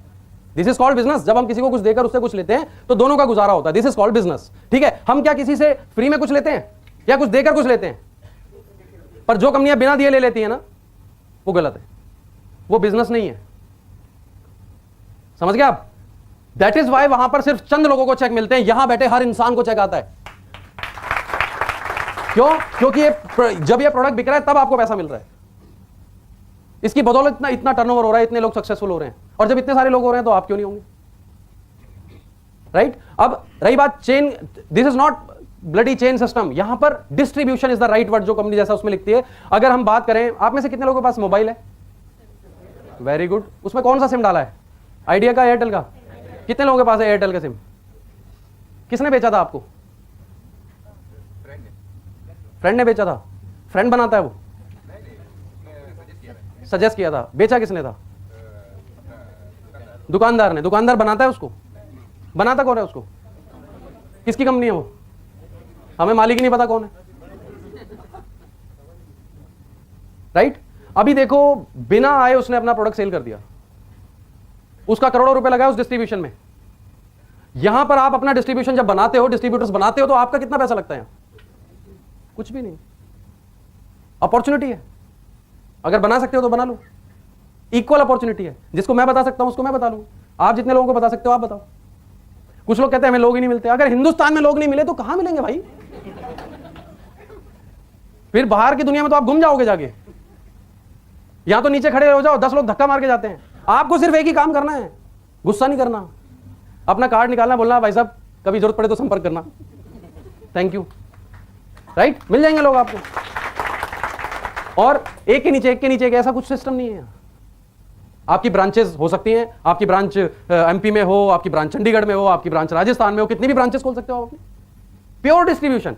Speaker 1: This is called business. जब हम किसी को कुछ देकर उससे कुछ लेते हैं तो दोनों का गुजारा होता है। दिस इज कॉल्ड बिजनेस, ठीक है? हम क्या किसी से फ्री में कुछ लेते हैं या कुछ देकर कुछ लेते हैं? पर जो कंपनियां बिना दिए ले लेती है ना, वो गलत है, वो बिजनेस नहीं है। समझ गए आप? दैट इज वाई वहां पर सिर्फ चंद लोगों को चेक मिलते हैं, यहां बैठे हर इंसान को चेक आता है। क्यों? क्योंकि जब ये प्रोडक्ट बिक रहा है तब आपको पैसा मिल रहा है। इसकी बदौलत इतना टर्नओवर हो रहा है, इतने लोग सक्सेसफुल हो रहे हैं। और जब इतने सारे लोग हो रहे हैं तो आप क्यों नहीं होंगे, राइट? अब रही बात chain, this is not bloody chain system. यहां पर distribution is the right word, जो कंपनी जैसा उसमें लिखती है। अगर हम बात करें, आप में से कितने लोगों के पास मोबाइल है? Very good. उसमें कौन सा सिम डाला है? आइडिया का, एयरटेल का? कितने लोगों के पास है एयरटेल का सिम? किसने बेचा था आपको? फ्रेंड ने बेचा था। फ्रेंड बनाता है वो? सजेस्ट किया था। बेचा किसने था? दुकानदार ने। दुकानदार बनाता है उसको? बनाता कौन है उसको? किसकी कंपनी है वो? हमें मालिक ही नहीं पता कौन है, राइट? अभी देखो, बिना आए उसने अपना प्रोडक्ट सेल कर दिया, उसका करोड़ों रुपए लगा उस डिस्ट्रीब्यूशन में। यहां पर आप अपना डिस्ट्रीब्यूशन जब बनाते हो, डिस्ट्रीब्यूटर्स बनाते हो, तो आपका कितना पैसा लगता है? कुछ भी नहीं। अपॉर्चुनिटी है, अगर बना सकते हो तो बना लो। इक्वल अपॉर्चुनिटी है। जिसको मैं बता सकता हूं उसको मैं बता लूं। आप जितने लोगों को बता सकते हो आप बताओ। कुछ लोग कहते हैं हमें लोग ही नहीं मिलते। अगर हिंदुस्तान में लोग नहीं मिले तो कहां मिलेंगे भाई? फिर बाहर की दुनिया में तो आप घूम जाओगे जाके। यहां तो नीचे खड़े हो जाओ, 10 लोग धक्का मार के जाते हैं। आपको सिर्फ एक ही काम करना है, गुस्सा नहीं करना, अपना कार्ड निकालना, बोलना भाई साहब कभी जरूरत पड़े तो संपर्क करना, थैंक यू, राइट? मिल जाएंगे लोग आपको। और एक के नीचे एक, ऐसा कुछ सिस्टम नहीं है। आपकी ब्रांचेस हो सकती हैं, आपकी ब्रांच एमपी में हो, आपकी ब्रांच चंडीगढ़ में हो, आपकी ब्रांच राजस्थान में हो, कितनी भी ब्रांचेस खोल सकते हो आप अपनी। Pure distribution.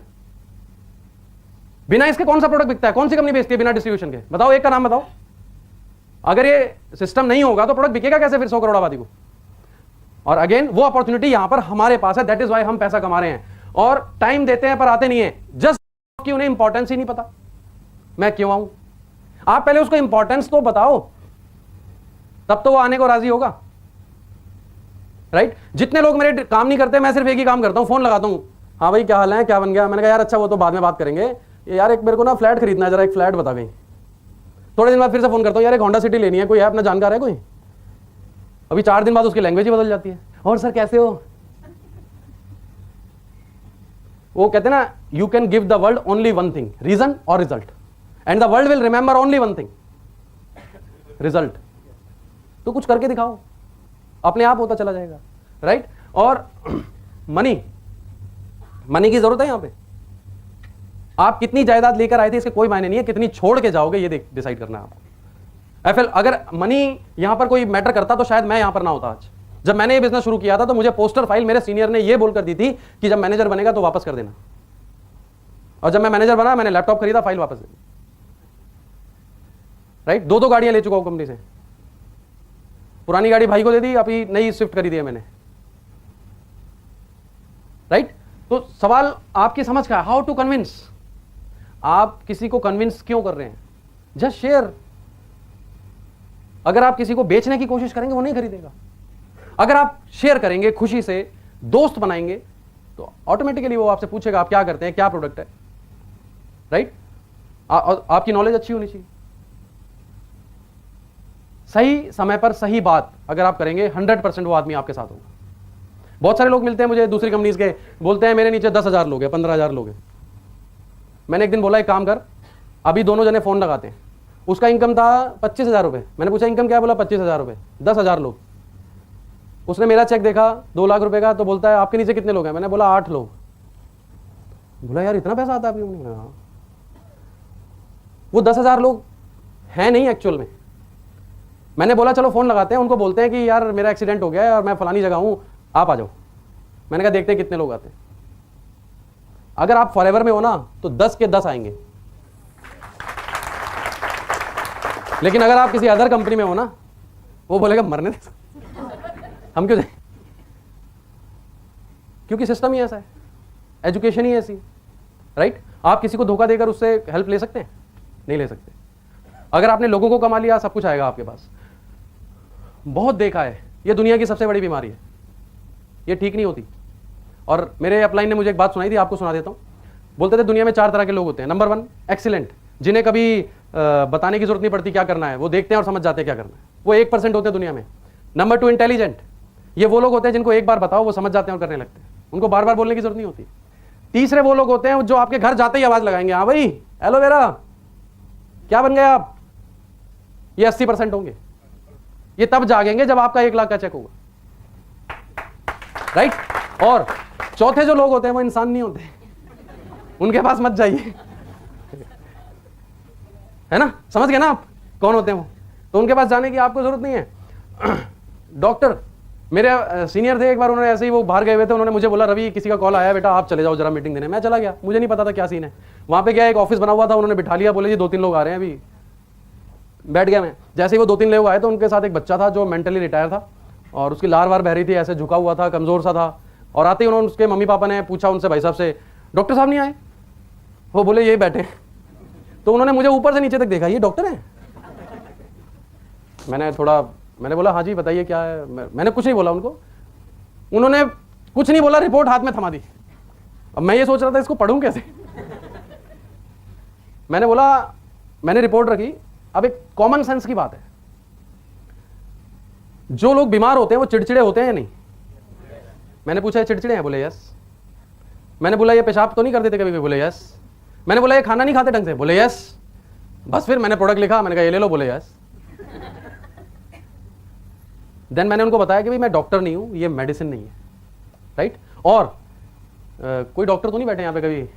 Speaker 1: बिना इसके कौन सा प्रोडक्ट बिकता है? कौन सी कंपनी बेचती है बिना डिस्ट्रीब्यूशन के? बताओ, एक का नाम बताओ। अगर ये सिस्टम नहीं होगा तो प्रोडक्ट बिकेगा कैसे फिर 100 करोड़ आबादी को? और अगेन वो अपॉर्चुनिटी यहां पर हमारे पास है। दैट इज वाई हम पैसा कमा रहे हैं और टाइम देते हैं पर आते नहीं है। जस्ट कि उन्हें इंपॉर्टेंस ही नहीं पता मैं क्यों आऊं। आप पहले उसको इंपॉर्टेंस तो बताओ, तब तो वो आने को राजी होगा, राइट? जितने लोग मेरे काम नहीं करते, मैं सिर्फ एक ही काम करता हूं, फोन लगाता हूं, हाँ भाई क्या हाल है, क्या बन गया? मैंने कहा यार अच्छा वो तो बाद में बात करेंगे, यार एक मेरे को ना फ्लैट खरीदना है, जरा एक फ्लैट बता गई। थोड़े दिन बाद फिर से फोन करता हूं, यार एक होंडा सिटी लेनी है, कोई है अपना जानकार है कोई? अभी 4 दिन बाद उसकी लैंग्वेज ही बदल जाती है। और सर कैसे हो? वो कहते हैं ना, you can give the world only one thing, reason और result, and the world will remember only one thing, result. तो कुछ करके दिखाओ, अपने आप होता चला जाएगा, राइट? और मनी की जरूरत है यहां पे। आप कितनी जायदाद लेकर आए थे इसके कोई मायने नहीं है, कितनी छोड़ के जाओगे ये डिसाइड करना है आपको। एफएल, अगर मनी यहां पर कोई मैटर करता तो शायद मैं यहां पर ना होता आज। जब मैंने ये बिजनेस शुरू किया था तो मुझे पोस्टर फाइल मेरे सीनियर ने ये बोलकर दी थी कि जब मैनेजर बनेगा तो वापस कर देना, और जब मैं मैनेजर बना मैंने लैपटॉप खरीदा, फाइल वापस दे दी। राइट, 2 गाड़ियां ले चुका हूं कंपनी से, पुरानी गाड़ी भाई को दे दी, अभी नई स्विफ्ट खरीदी है मैंने। राइट, तो सवाल आपकी समझ का है, हाउ टू कन्विंस। आप किसी को कन्विंस क्यों कर रहे हैं? Just share. अगर आप किसी को बेचने की कोशिश करेंगे वो नहीं खरीदेगा। अगर आप शेयर करेंगे, खुशी से दोस्त बनाएंगे, तो ऑटोमेटिकली वो आपसे पूछेगा आप क्या करते हैं, क्या प्रोडक्ट है। राइट, आपकी नॉलेज अच्छी होनी चाहिए। सही समय पर सही बात अगर आप करेंगे 100% वो आदमी आपके साथ होगा। बहुत सारे लोग मिलते हैं मुझे दूसरी कंपनीज के, बोलते हैं मेरे नीचे 10,000 लोग हैं, 15,000 लोग हैं। मैंने एक दिन बोला एक काम कर, अभी दोनों जने फोन लगाते हैं। उसका इनकम था 25,000 रुपये। मैंने पूछा इनकम क्या है? बोला 25,000 रुपये, 10,000 लोग। उसने मेरा चेक देखा 2 लाख रुपए का, तो बोलता है आपके नीचे कितने लोग हैं? मैंने बोला 8 लोग। बोला यार इतना पैसा आता है आपके? हाँ। वो 10,000 लोग हैं नहीं एक्चुअल में। मैंने बोला चलो फोन लगाते हैं, उनको बोलते हैं कि यार मेरा एक्सीडेंट हो गया है और मैं फलानी जगह हूं, आप आ जाओ। मैंने कहा देखते हैं कितने लोग आते हैं। अगर आप फॉरएवर में हो ना तो 10 के 10 आएंगे, लेकिन अगर आप किसी अदर कंपनी में हो ना, वो बोलेगा मरने दे, हम क्यों जाए? क्योंकि सिस्टम ही ऐसा है, एजुकेशन ही ऐसी। राइट, आप किसी को धोखा देकर उससे हेल्प ले सकते हैं? नहीं ले सकते। अगर आपने लोगों को कमा लिया सब कुछ आएगा आपके पास। बहुत देखा है, ये दुनिया की सबसे बड़ी बीमारी है, ये ठीक नहीं होती। और मेरे अपलाइन ने मुझे एक बात सुनाई थी, आपको सुना देता हूं। बोलते थे दुनिया में 4 तरह के लोग होते हैं। नंबर 1 एक्सीलेंट, जिन्हें कभी बताने की जरूरत नहीं पड़ती क्या करना है, वो देखते हैं और समझ जाते हैं क्या करना है, वो 1% होते हैं दुनिया में। नंबर 2 इंटेलिजेंट, ये वो लोग होते हैं जिनको एक बार बताओ वो समझ जाते हैं और करने लगते हैं, उनको बार बार बोलने की जरूरत नहीं होती। तीसरे वो लोग होते हैं जो आपके घर जाते ही आवाज लगाएंगे, हाँ भाई एलोवेरा क्या बन गए आप, ये 80% होंगे। ये तब जागेंगे जब आपका 1 लाख का चेक होगा। राइट, और चौथे जो लोग होते हैं वो इंसान नहीं होते, उनके पास मत जाइए, है ना? समझ गए ना आप कौन होते हैं वो? तो उनके पास जाने की आपको जरूरत नहीं है। डॉक्टर मेरे सीनियर थे, एक बार उन्होंने ऐसे ही वो बाहर गए हुए थे, उन्होंने मुझे बोला रवि किसी का कॉल आया बेटा आप चले जाओ जरा मीटिंग देने। मैं चला गया, मुझे नहीं पता था क्या सीन है। वहां पे गया, एक ऑफिस बना हुआ था, उन्होंने बिठा लिया, बोले जी 2-3 लोग आ रहे हैं अभी। बैठ गया मैं। जैसे ही वो 2-3 लोग आए तो उनके साथ एक बच्चा था जो मेंटली रिटायर था और उसकी लार वार बह रही थी, ऐसे झुका हुआ था, कमजोर सा था। और आते ही उन्होंने उसके मम्मी पापा ने पूछा उनसे, भाई साहब से डॉक्टर साहब नहीं आए? वो बोले यही बैठे। तो उन्होंने मुझे ऊपर से नीचे तक देखा, ये डॉक्टर है? मैंने बोला हाँ जी बताइए क्या है। मैंने कुछ नहीं बोला उनको, उन्होंने कुछ नहीं बोला, रिपोर्ट हाथ में थमा दी। अब मैं ये सोच रहा था इसको पढ़ूं कैसे। मैंने बोला, मैंने रिपोर्ट रखी। अब एक कॉमन सेंस की बात है, जो लोग बीमार होते हैं वो चिड़चिड़े होते हैं या नहीं? मैंने पूछा ये चिड़चिड़े हैं? बोले यस। मैंने बोला ये पेशाब तो नहीं कर देते कभी? बोले यस। मैंने बोला ये खाना नहीं खाते ढंग से? बोले यस। बस फिर मैंने प्रोडक्ट लिखा, मैंने कहा ये ले लो। बोले यस। देन मैंने उनको बताया कि भाई मैं डॉक्टर नहीं हूं, ये मेडिसिन नहीं है। राइट, और कोई डॉक्टर तो नहीं बैठे यहां पे कभी?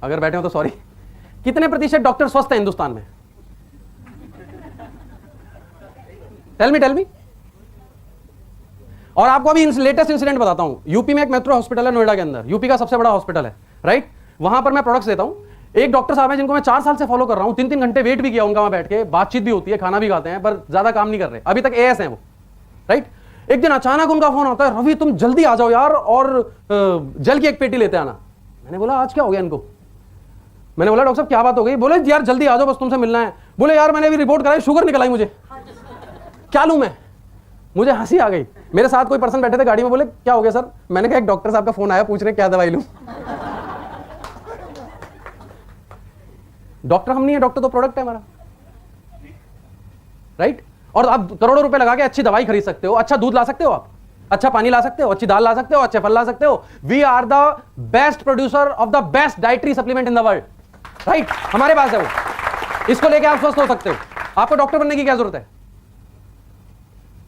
Speaker 1: अगर बैठे हो तो सॉरी। कितने प्रतिशत डॉक्टर स्वस्थ हैं हिंदुस्तान में? Tell me. और आपको अभी लेटेस्ट इंसिडेंट बताता हूं। यूपी में एक मेट्रो हॉस्पिटल है नोएडा के अंदर, यूपी का सबसे बड़ा हॉस्पिटल है। राइट, वहां पर मैं प्रोडक्ट्स देता हूं। एक डॉक्टर साहब हैं जिनको मैं 4 साल से फॉलो कर रहा हूं, 3-3 घंटे वेट भी किया उनका, वहां बैठ के बातचीत भी होती है, खाना भी खाते हैं, पर ज्यादा काम नहीं कर रहे अभी तक, एएस हैं वो। राइट, एक दिन अचानक उनका फोन आता है, रवि तुम जल्दी आ जाओ यार और जल की एक पेटी लेते आना। मैंने बोला आज क्या हो गया इनको? मैंने बोला डॉक्टर साहब क्या बात हो गई? बोले यार जल्दी आ जाओ बस तुमसे मिलना है। बोले यार मैंने अभी रिपोर्ट कराई, शुगर निकल आई मुझे, क्या लूं मैं? मुझे हंसी आ गई। मेरे साथ कोई पर्सन बैठे थे गाड़ी में, बोले क्या हो गया सर? मैंने कहा एक डॉक्टर साहब का फोन आया, पूछ रहे क्या दवाई लूं। डॉक्टर हम नहीं है, डॉक्टर तो प्रोडक्ट है हमारा। राइट, और आप करोड़ों रुपए लगा के अच्छी दवाई खरीद सकते हो, अच्छा दूध ला सकते हो, आप अच्छा पानी ला सकते हो, अच्छी दाल ला सकते हो, अच्छे फल ला सकते हो। We are the best producer of the best dietary supplement in the world. Right, हमारे पास है वो, इसको लेके आप स्वस्थ हो सकते हो। आपको डॉक्टर बनने की क्या जरूरत है?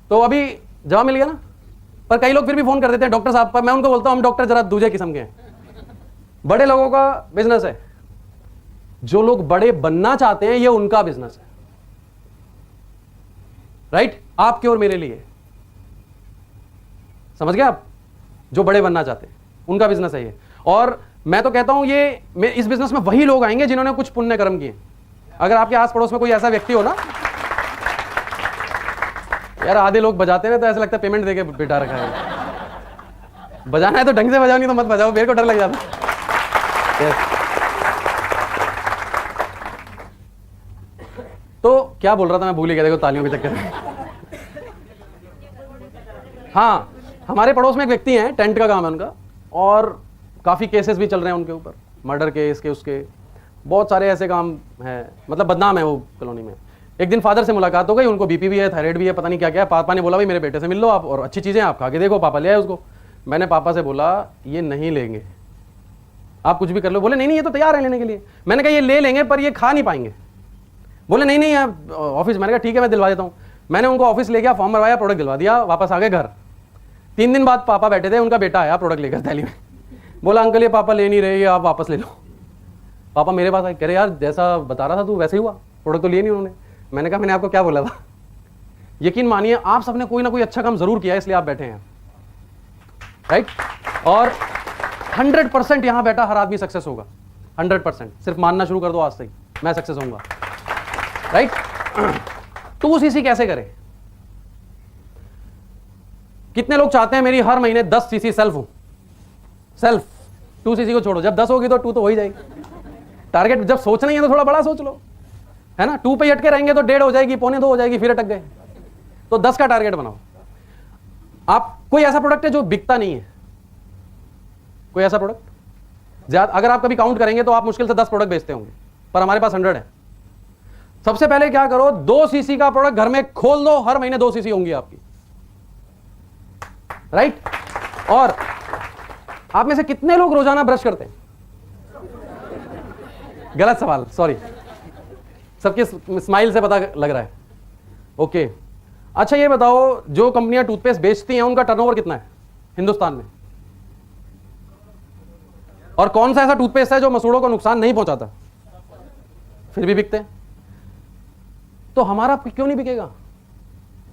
Speaker 1: तो अभी जवाब मिल गया ना। पर कई लोग फिर भी फोन कर देते हैं डॉक्टर साहब पर। मैं उनको बोलता हूं हम डॉक्टर जरा दूसरे किस्म के हैं। बड़े लोगों का बिजनेस है, जो लोग बड़े बनना चाहते हैं ये उनका बिजनेस है। राइट, आपके और मेरे लिए। समझ गए आप? जो बड़े बनना चाहते हैं उनका बिजनेस है ये। और मैं तो कहता हूं ये इस बिजनेस में वही लोग आएंगे जिन्होंने कुछ पुण्य कर्म किए। अगर आपके आस पड़ोस में कोई ऐसा व्यक्ति हो ना, यार आधे लोग बजाते हैं तो ऐसा लगता है पेमेंट देके बिठा रखा है। बजाना है तो ढंग से बजाओ, नहीं तो मत बजाओ, मेरे को डर लग जाता है। तो क्या बोल रहा था मैं, भूल ही गया, देखो तालियों के चक्कर में। हाँ, हमारे पड़ोस में एक व्यक्ति हैं, टेंट का काम है उनका, और काफ़ी केसेस भी चल रहे हैं उनके ऊपर, मर्डर केस के, उसके बहुत सारे ऐसे काम हैं, मतलब बदनाम है वो कॉलोनी में। एक दिन फादर से मुलाकात हो गई, उनको बीपी भी है, थायराइड भी है, पता नहीं क्या क्या है। पापा ने बोला भाई मेरे बेटे से मिल लो आप, और अच्छी चीज़ें आप खा के देखो। पापा ले आए उसको। मैंने पापा से बोला ये नहीं लेंगे, आप कुछ भी कर लो। बोले नहीं नहीं, ये तो तैयार है लेने के लिए। मैंने कहा ये ले लेंगे पर ये खा नहीं पाएंगे। बोले नहीं नहीं आप ऑफिस। मैंने कहा ठीक है मैं दिलवा देता हूँ। मैंने उनको ऑफिस ले गया, फॉर्म भरवाया, प्रोडक्ट दिलवा दिया, वापस आ गए घर। 3 दिन बाद पापा बैठे थे, उनका बेटा आया प्रोडक्ट लेकर थैली में। बोला अंकल ये पापा ले नहीं रहे, आप वापस ले लो। पापा मेरे पास आए, कह रहे यार जैसा बता रहा था तू वैसे ही हुआ, प्रोडक्ट तो लिए नहीं उन्होंने। मैंने कहा मैंने आपको क्या बोला था? यकीन मानिए आप सबने कोई ना कोई अच्छा काम जरूर किया है, इसलिए आप बैठे हैं, राइट। और 100% यहां बैठा हर आदमी सक्सेस होगा, 100%। सिर्फ मानना शुरू कर दो आज से ही, मैं सक्सेस होऊंगा, राइट। 2cc कैसे करें? कितने लोग चाहते हैं मेरी हर महीने 10cc सेल्फ हो? सेल्फ 2cc को छोड़ो, जब 10 होगी तो 2 तो हो ही जाएगी। टारगेट जब सोचना ही है तो थोड़ा बड़ा सोच लो, है ना। 2 पे अटके रहेंगे तो 1.5 हो जाएगी, 1.25 हो जाएगी, फिर अटक गए। तो 10 का टारगेट बनाओ। आप कोई ऐसा प्रोडक्ट है जो बिकता नहीं है? कोई ऐसा प्रोडक्ट ज्यादा, अगर आप कभी काउंट करेंगे तो आप मुश्किल से 10 प्रोडक्ट बेचते होंगे, पर हमारे पास 100 है। सबसे पहले क्या करो, 2cc का प्रोडक्ट घर में खोल दो, हर महीने 2cc होंगी आपकी, राइट। और आप में से कितने लोग रोजाना ब्रश करते हैं? गलत सवाल, सॉरी, सबके स्माइल से पता लग रहा है। ओके, अच्छा ये बताओ जो कंपनियां टूथपेस्ट बेचती हैं उनका टर्नओवर कितना है हिंदुस्तान में? और कौन सा ऐसा टूथपेस्ट है जो मसूड़ों को नुकसान नहीं पहुंचाता, फिर भी बिकते हैं? तो हमारा क्यों नहीं बिकेगा?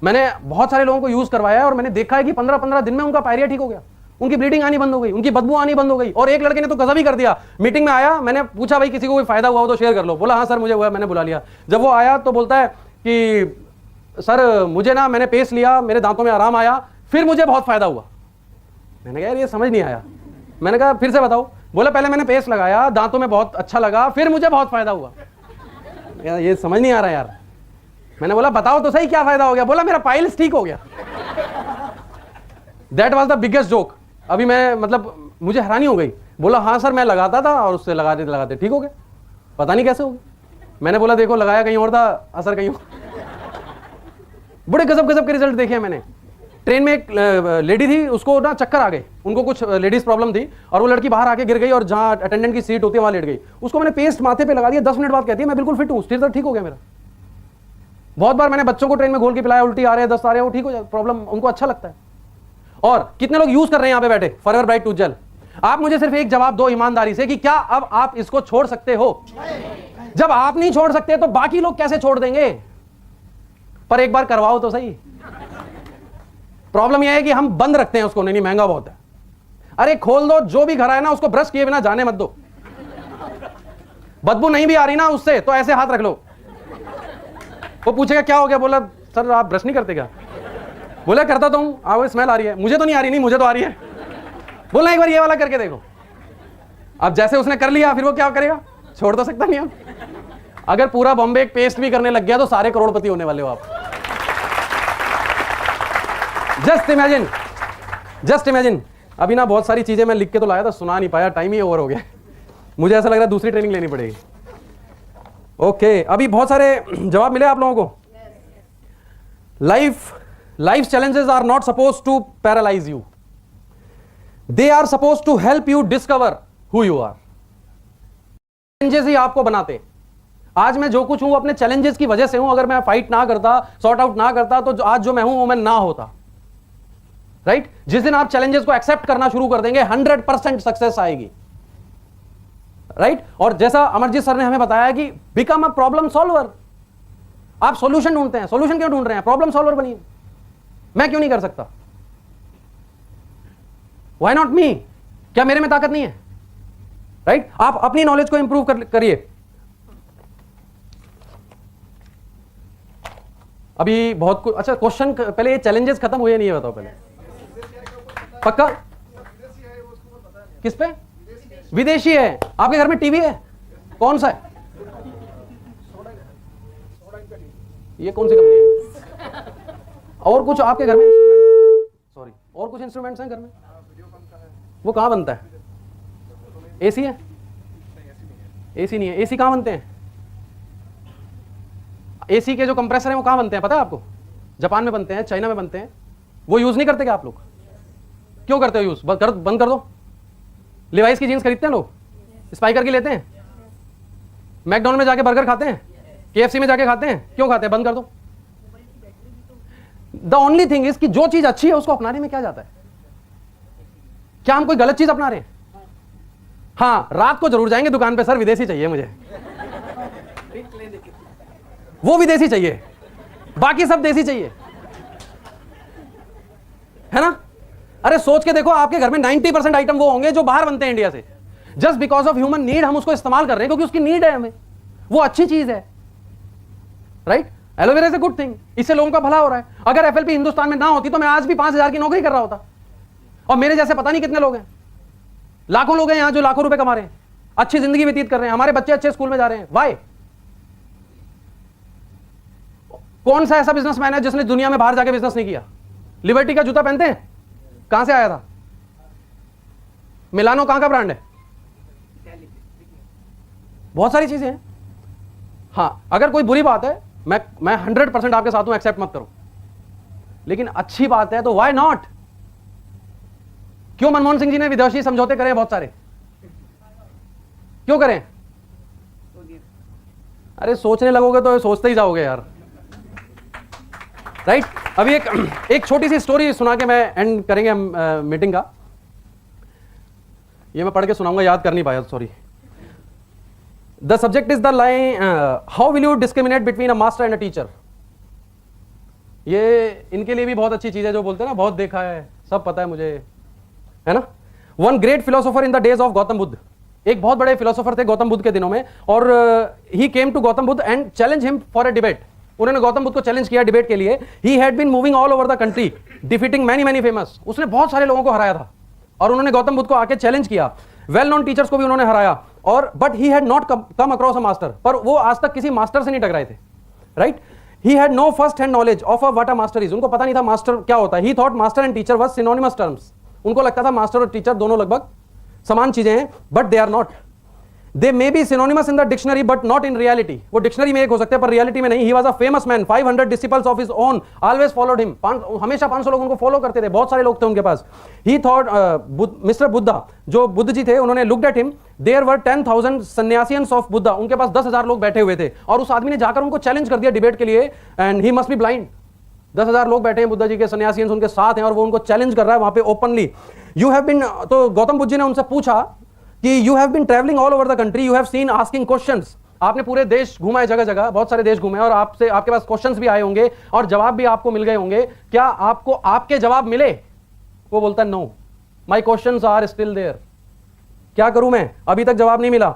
Speaker 1: मैंने बहुत सारे लोगों को यूज करवाया है और मैंने देखा है कि 15-15 दिन में उनका पायरिया ठीक हो गया, उनकी ब्लीडिंग आनी बंद हो गई, उनकी बदबू आनी बंद हो गई। और एक लड़के ने तो गजब ही कर दिया, मीटिंग में आया, मैंने पूछा भाई किसी को कोई फायदा हुआ हो तो शेयर कर लो। बोला हाँ सर मुझे हुआ, मैंने बुला लिया। जब वो आया तो बोलता है कि सर मुझे ना, मैंने पेस्ट लिया, मेरे दांतों में आराम आया, फिर मुझे बहुत फायदा हुआ। मैंने कहा यार ये समझ नहीं आया। मैंने कहा फिर से बताओ। बोला पहले मैंने पेस्ट लगाया, दांतों में बहुत अच्छा लगा, फिर मुझे बहुत फायदा हुआ। ये समझ नहीं आ रहा यार। मैंने बोला बताओ तो सही क्या फायदा हो गया? बोला मेरा पाइल्स ठीक हो गया। That was the biggest joke. अभी मैं मतलब मुझे हैरानी हो गई। बोला हाँ सर मैं लगाता था और उससे लगाते लगाते ठीक हो गया, पता नहीं कैसे हो गया। मैंने बोला देखो लगाया कहीं और था, असर कहीं और। बड़े गजब गजब के रिजल्ट देखे मैंने। ट्रेन में एक लेडी थी, उसको ना चक्कर आ गए, उनको कुछ लेडीज प्रॉब्लम थी, और वो लड़की बाहर आके गिर गई और जहां अटेंडेंट की सीट होती है वहां लेट गई। उसको मैंने पेस्ट माथे पे लगा दिया, 10 मिनट बाद कहती है मैं बिल्कुल फिट हूँ, स्थिर ठीक हो गया मेरा। बहुत बार मैंने बच्चों को ट्रेन में घोल के पिलाया, उल्टी आ रहे हैं, दस्त आ रहे हैं, वो ठीक हो जाए, प्रॉब्लम उनको अच्छा लगता है। और कितने लोग यूज कर रहे हैं यहाँ पे बैठे फॉरएवर ब्राइट टूथ जेल? आप मुझे सिर्फ एक जवाब दो ईमानदारी से कि क्या अब आप इसको छोड़ सकते हो? जब आप नहीं छोड़ सकते तो बाकी लोग कैसे छोड़ देंगे? पर एक बार करवाओ तो सही। प्रॉब्लम यह है कि हम बंद रखते हैं उसको, नहीं महंगा बहुत है। अरे खोल दो, जो भी घर आए ना उसको ब्रश किए बिना जाने मत दो। बदबू नहीं भी आ रही ना उससे तो ऐसे हाथ रख लो। वो पूछेगा क्या हो गया? बोला सर आप ब्रश नहीं करते क्या? बोला करता तो हूं, वो स्मेल आ रही है, मुझे तो नहीं आ रही। नहीं मुझे तो आ रही है। बोला एक बार ये वाला करके देखो। अब जैसे उसने कर लिया फिर वो क्या करेगा? छोड़ तो सकता नहीं अब। अगर पूरा बॉम्बे एक पेस्ट भी करने लग गया तो सारे करोड़पति होने वाले हो आप। Just imagine. अभी ना बहुत सारी चीजें मैं लिख के तो लाया था, सुना नहीं पाया, टाइम ही ओवर हो गया। मुझे ऐसा लग रहा है दूसरी ट्रेनिंग लेनी पड़ेगी। ओके, अभी बहुत सारे जवाब मिले आप लोगों को। Life challenges are not suppose to paralyse you, they are suppose to help you discover who you are. Challenges ही आपको बनाते। आज मैं जो कुछ हूं अपने चैलेंजेस की वजह से हूं। अगर मैं फाइट ना करता, सॉर्ट आउट ना करता, तो आज जो मैं हूं वो मैं ना होता, राइट। जिस दिन आप चैलेंजेस को एक्सेप्ट करना शुरू कर देंगे 100% सक्सेस आएगी, राइट। और जैसा अमरजीत सर ने हमें बताया कि बिकम अ प्रॉब्लम सॉल्वर। आप सॉल्यूशन ढूंढते हैं। सॉल्यूशन क्यों ढूंढ रहे हैं? प्रॉब्लम सॉल्वर बनिए। मैं क्यों नहीं कर सकता? Why not me? क्या मेरे में ताकत नहीं है? राइट? आप अपनी नॉलेज को इंप्रूव करिए। अभी बहुत कुछ, अच्छा क्वेश्चन पहले, ये चैलेंजेस खत्म हुए नहीं है, बताओ पहले। पक्का? किस पे? विदेशी है। आपके घर में टीवी है? कौन सा है? ये कौन सी कंपनी है? और कुछ आपके घर में सॉरी, और कुछ इंस्ट्रूमेंट्स हैं घर में? वो कहाँ बनता है? एसी है? एसी नहीं है। एसी कहाँ बनते हैं? एसी के जो कंप्रेसर हैं वो कहाँ बनते हैं पता है आपको? जापान में बनते हैं, चाइना में बनते हैं। वो यूज नहीं करते क्या आप लोग? क्यों करते हो यूज? बंद कर दो। लिवाइस की जीन्स खरीदते हैं लोग, स्पाइकर की लेते हैं, मैकडॉनल्ड में जाके बर्गर खाते हैं, केएफसी में जाके खाते हैं। क्यों खाते हैं? बंद कर दो। द ओनली थिंग इज कि जो चीज अच्छी है उसको अपनाने में क्या जाता है? क्या हम कोई गलत चीज अपना रहे हैं? हाँ, रात को जरूर जाएंगे दुकान पे, सर विदेशी चाहिए मुझे, वो विदेशी चाहिए, बाकी सब देसी चाहिए, है ना? अरे सोच के देखो, आपके घर में 90% आइटम वो होंगे जो बाहर बनते हैं इंडिया से। Just because of human need हम उसको इस्तेमाल कर रहे हैं, क्योंकि उसकी नीड है हमें, वो अच्छी चीज है। Right? Aloe vera is a good thing, इससे लोगों का भला हो रहा है। अगर एफएलपी हिंदुस्तान में ना होती तो मैं आज भी 5,000 की नौकरी कर रहा होता, और मेरे जैसे पता नहीं कितने लोग हैं, लाखों लोग हैं यहां जो लाखों रुपए कमा रहे हैं, अच्छी जिंदगी व्यतीत कर रहे हैं, हमारे बच्चे अच्छे स्कूल में जा रहे हैं। वाई? कौन सा ऐसा बिजनेसमैन है जिसने दुनिया में बाहर जाके बिजनेस नहीं किया? लिबर्टी का जूता पहनते हैं, कहां से आया था? मिलानो कहां का ब्रांड है? बहुत सारी चीजें हैं। हाँ, अगर कोई बुरी बात है, मैं 100% आपके साथ हूं, एक्सेप्ट मत करो, लेकिन अच्छी बात है तो व्हाई नॉट? क्यों मनमोहन सिंह जी ने विदेशी समझौते करे बहुत सारे? क्यों करें? अरे सोचने लगोगे तो सोचते ही जाओगे यार। राइट? अभी एक छोटी सी स्टोरी सुना के मैं एंड करेंगे हम मीटिंग का। ये मैं पढ़ के सुनाऊंगा, याद कर नहीं पाया, sorry. The subject is the line, how will you discriminate between a master and a teacher. ये इनके लिए भी बहुत अच्छी चीज है, जो बोलते हैं ना बहुत देखा है, सब पता है मुझे, है ना? One great philosopher in the days of Gautam Buddha. एक बहुत बड़े फिलोसोफर थे गौतम बुद्ध के दिनों में, और he came to Gautam Buddha and challenge him for a debate. उन्होंने गौतम बुद्ध को चैलेंज किया डिबेट के लिए। He had been moving all over the country defeating many many famous. उसने बहुत सारे लोगों को हराया था, और उन्होंने गौतम बुद्ध को आके चैलेंज किया। वेल नोन टीचर्स को भी उन्होंने हराया, और but he had not come across a master. पर वो आज तक किसी मास्टर से नहीं टकराए थे। Right? He had no first hand knowledge of what a master is. उनको पता नहीं था मास्टर क्या होता है। He thought master and teacher was synonymous terms. उनको लगता था मास्टर और टीचर दोनों लगभग समान चीजें हैं, but they are not. They may be synonymous in the dictionary but not in reality. वो डिक्शनरी में एक हो सकते हैं पर रियलिटी में नहीं। He was a famous man, 500 disciples of his own always followed him. हमेशा 500 लोग उनको फॉलो करते थे, बहुत सारे लोग थे उनके पास। ही थॉट मिस्टर बुद्धा, जो बुद्ध जी थे, उन्होंने looked at him, there were 10,000 सन्यासियंस ऑफ बुद्धा। उनके पास 10,000 लोग बैठे हुए थे, और उस आदमी ने जाकर उनको चैलेंज कर दिया डिबेट के लिए, and he must be blind. 10,000 लोग बैठे हैं, बुद्धा जी के सन्यासियंस उनके साथ हैं, और वो उनको चैलेंज कर रहा है वहां पे ओपनली। यू हैव बीन, तो गौतम बुद्ध जी ने उनसे पूछा कि you have been travelling all over the country, you have seen asking questions. आपने पूरे देश घूमा है, जगह जगह बहुत सारे देश घूमे, और आपसे आपके पास क्वेश्चंस भी आए होंगे और जवाब भी आपको मिल गए होंगे। क्या आपको आपके जवाब मिले? वो बोलता है no, my questions are still there. क्या करूं मैं, अभी तक जवाब नहीं मिला।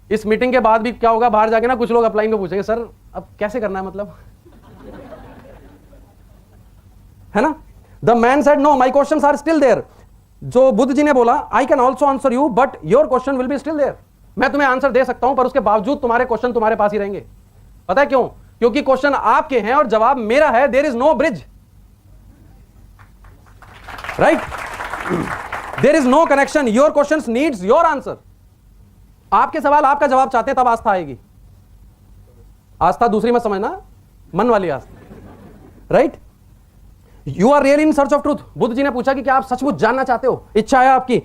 Speaker 1: इस मीटिंग के बाद भी क्या होगा, बाहर जाके ना कुछ लोग अप्लाई में पूछेंगे, सर अब कैसे करना है, मतलब, है ना? The man said no, my questions are still there. जो बुद्ध जी ने बोला, I can also answer you but your question will be still there. मैं तुम्हें आंसर दे सकता हूं, पर उसके बावजूद तुम्हारे क्वेश्चन तुम्हारे पास ही रहेंगे। पता है क्यों? क्योंकि क्वेश्चन आपके हैं और जवाब मेरा है। There is no bridge, right? There is no connection. Your question needs your answer. आपके सवाल आपका जवाब चाहते हैं, तब आस्था आएगी। आस्था दूसरी मत समझना, मन वाली आस्था, right? You are really in search of truth. Buddha ji ने पूछा कि क्या आप सचमुच जानना चाहते हो, इच्छा है आपकी?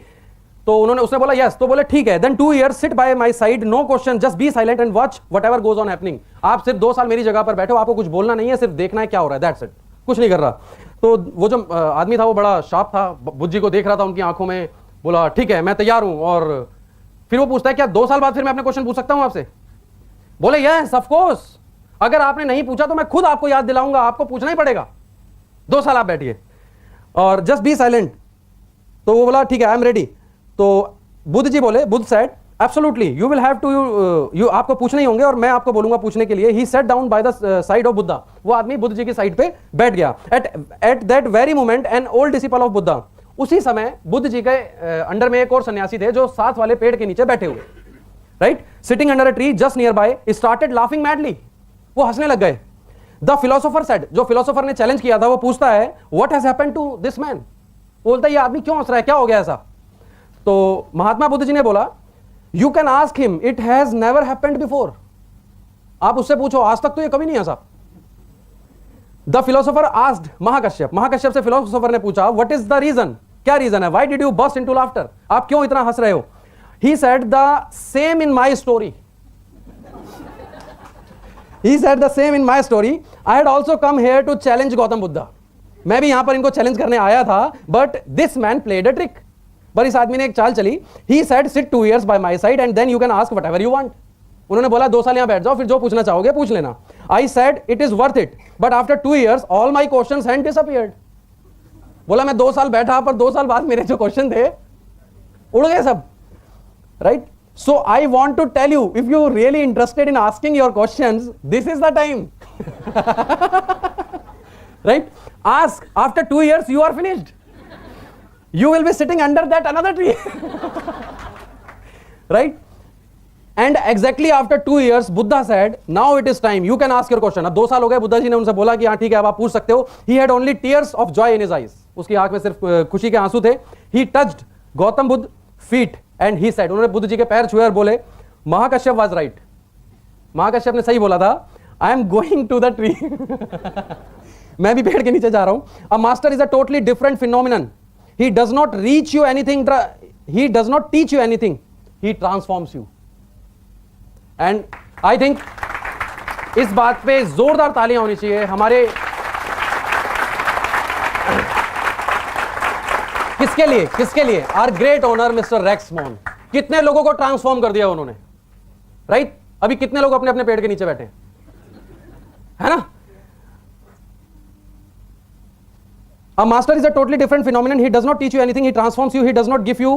Speaker 1: तो उसने बोला यस। तो बोले ठीक है, then 2 years sit by my side, no question, just be silent and watch whatever goes on happening. आप सिर्फ 2 साल मेरी जगह पर बैठो, आपको कुछ बोलना नहीं है, सिर्फ देखना है क्या हो रहा है, दैट्स इट, कुछ नहीं कर रहा। तो वो जो आदमी था वो बड़ा शार्प था, बुद्ध जी को देख रहा था उनकी आंखों में, बोला ठीक है मैं तैयार हूं। और फिर वो पूछता है क्या 2 साल बाद फिर मैं अपने क्वेश्चन पूछ सकता हूं आपसे? बोले यस ऑफ कोर्स। अगर आपने नहीं पूछा तो मैं खुद आपको याद दिलाऊंगा, आपको पूछना ही पड़ेगा। 2 साल आप बैठिए और जस्ट बी साइलेंट। तो वो बोला ठीक है, आई एम रेडी। तो बुद्ध जी बोले, Buddha said absolutely you will have to, you आपको पूछने ही होंगे और मैं आपको बोलूंगा पूछने के लिए। He set down by the side of Buddha. वो आदमी बुद्ध जी की साइड पे बैठ गया। At that very moment an old disciple of Buddha, उसी समय बुद्ध जी के अंडर में एक और सन्यासी थे जो साथ वाले पेड़ के नीचे बैठे हुए, right, sitting under a tree just near by, started laughing madly. वो हंसने लग गए। द फिलोसोफर सेड, जो फिलोसोफर ने चैलेंज किया था वो पूछता है what has happened to this man. बोलता है ये आदमी क्यों हंस रहा है, क्या हो गया ऐसा। तो महात्मा बुद्ध जी ने बोला you can ask him, it has never happened before. आप उससे पूछो, आज तक तो ये कभी नहीं हंसा। The philosopher asked Mahakashyap, Mahakashyap से फिलोसोफर ने पूछा व्हाट इज द रीजन, क्या रीजन है, why did you burst into laughter, आप क्यों इतना हंस रहे हो। He said the same in my story, he said the same in my story, I had also come here to challenge Gautam Buddha। मैं भी यहां पर इनको चैलेंज करने आया था, but this man played a trick। पर इस आदमी ने एक चाल चली। he said sit 2 years by my side and then you can ask whatever you want। उन्होंने बोला 2 साल यहां बैठ जाओ, फिर जो पूछना चाहोगे पूछ लेना। I said it is worth it, but after 2 years all my questions had disappeared। बोला मैं 2 साल बैठा पर 2 साल बाद मेरे जो क्वेश्चन थे उड़ गए सब, right. So I want to tell you, if you're really interested in asking your questions, this is the time। Right? Ask. After 2 years, you are finished। You will be sitting under that another tree। Right? And exactly after 2 years, Buddha said, now it is time, you can ask your question। अब 2 साल हो गए, बुद्धा जी ने उनसे बोला कि हाँ ठीक है अब आप पूछ सकते हो। He had only tears of joy in his eyes। उसकी आंख में सिर्फ खुशी के आंसू थे। He touched Gautam Buddha feet and he said, उन्होंने बुद्ध जी के पैर छुए और बोले महाकश्यप was right, महाकश्यप ने सही बोला था, I am going to the tree। मैं भी पेड़ के नीचे जा रहा हूं। A master is a totally different phenomenon। He does not reach you anything, he does not teach you anything, he transforms you। And I think इस बात पे जोरदार तालियां होनी चाहिए हमारे, किसके लिए, किसके लिए, आर ग्रेट ओनर मिस्टर रेक्स मोन। कितने लोगों को ट्रांसफॉर्म कर दिया उन्होंने, राइट। अभी कितने लोग अपने अपने पेड़ के नीचे बैठे है ना। A master is a totally different phenomenon। He does not teach you anything, he transforms you। He does not give you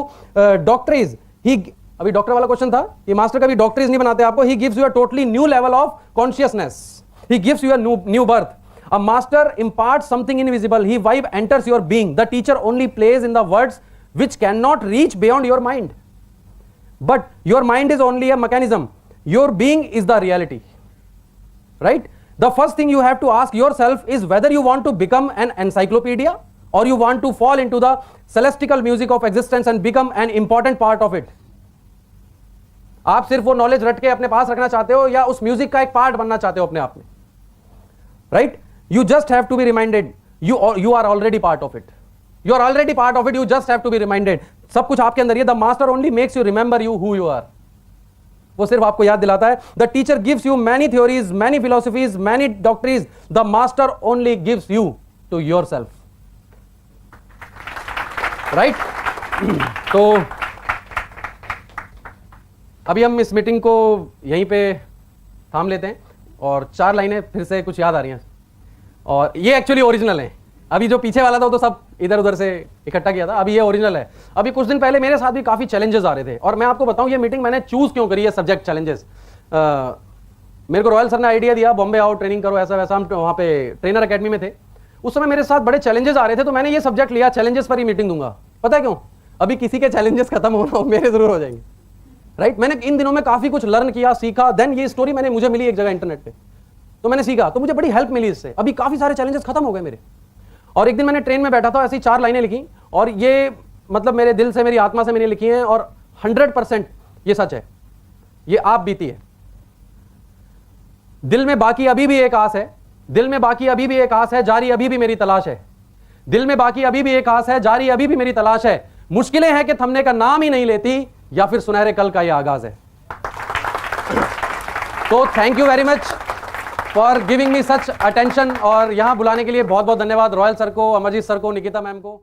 Speaker 1: doctrines। He, अभी डॉक्टर वाला क्वेश्चन था, ये मास्टर कभी डॉक्टरीज नहीं बनाते आपको। He gives you a totally new level of consciousness। He gives you a new birth। A master imparts something invisible। He vibe enters your being। The teacher only plays in the words which cannot reach beyond your mind। But your mind is only a mechanism, your being is the reality, right? The first thing you have to ask yourself is whether you want to become an encyclopedia or you want to fall into the celestial music of existence and become an important part of it। आप सिर्फ वो knowledge रट के अपने पास रखना चाहते हो या उस म्यूजिक का एक पार्ट बनना चाहते हो अपने आप में, right. You just have to be reminded you are already part of it। You are already part of it, you just have to be reminded। सब कुछ आपके अंदर ही है। The master only makes you remember you who you are। वो सिर्फ आपको याद दिलाता है। The teacher gives you many theories, many philosophies, many doctrines। The master only gives you to yourself। Right? तो अभी हम इस मीटिंग को यहीं पे थाम लेते हैं और 4 लाइनें फिर से कुछ याद आ रही हैं और ये एक्चुअली ओरिजिनल है। अभी जो पीछे वाला था वो तो सब इधर उधर से इकट्ठा किया था, अभी ये ओरिजिनल है। अभी कुछ दिन पहले मेरे साथ भी काफ़ी चैलेंजेस आ रहे थे और मैं आपको बताऊं ये मीटिंग मैंने चूज क्यों करी है, सब्जेक्ट चैलेंजेस। मेरे को रॉयल सर ने आइडिया दिया बॉम्बे आओ ट्रेनिंग करो ऐसा वैसा, हम वहाँ पे ट्रेनर अकेडमी में थे। उस समय मेरे साथ बड़े चैलेंजेस आ रहे थे तो मैंने ये सब्जेक्ट लिया, चैलेंजेस पर ही मीटिंग दूंगा। पता है क्यों? अभी किसी के चैलेंजेस खत्म होना हो मेरे जरूर हो जाएंगे, राइट। मैंने इन दिनों में काफ़ी कुछ लर्न किया, सीखा। देन ये स्टोरी मुझे मिली एक जगह इंटरनेट पे, तो मैंने सीखा, तो मुझे बड़ी हेल्प मिली इससे। अभी काफ़ी सारे चैलेंजेस खत्म हो गए मेरे। और एक दिन मैंने ट्रेन में बैठा था, ऐसी 4 लाइनें लिखी और ये मतलब मेरे दिल से, मेरी आत्मा से मैंने लिखी हैं और 100% ये सच है, ये आप बीती है। दिल में बाकी अभी भी एक आस है, दिल में बाकी अभी भी एक आस है, जारी अभी भी मेरी तलाश है। दिल में बाकी अभी भी एक आस है, जारी अभी भी मेरी तलाश है। मुश्किलें हैं कि थमने का नाम ही नहीं लेती या फिर सुनहरे कल का ये आगाज है। तो thank you very much for giving me such attention और यहां बुलाने के लिए बहुत बहुत धन्यवाद रॉयल सर को, अमरजीत सर को, निकिता मैम को।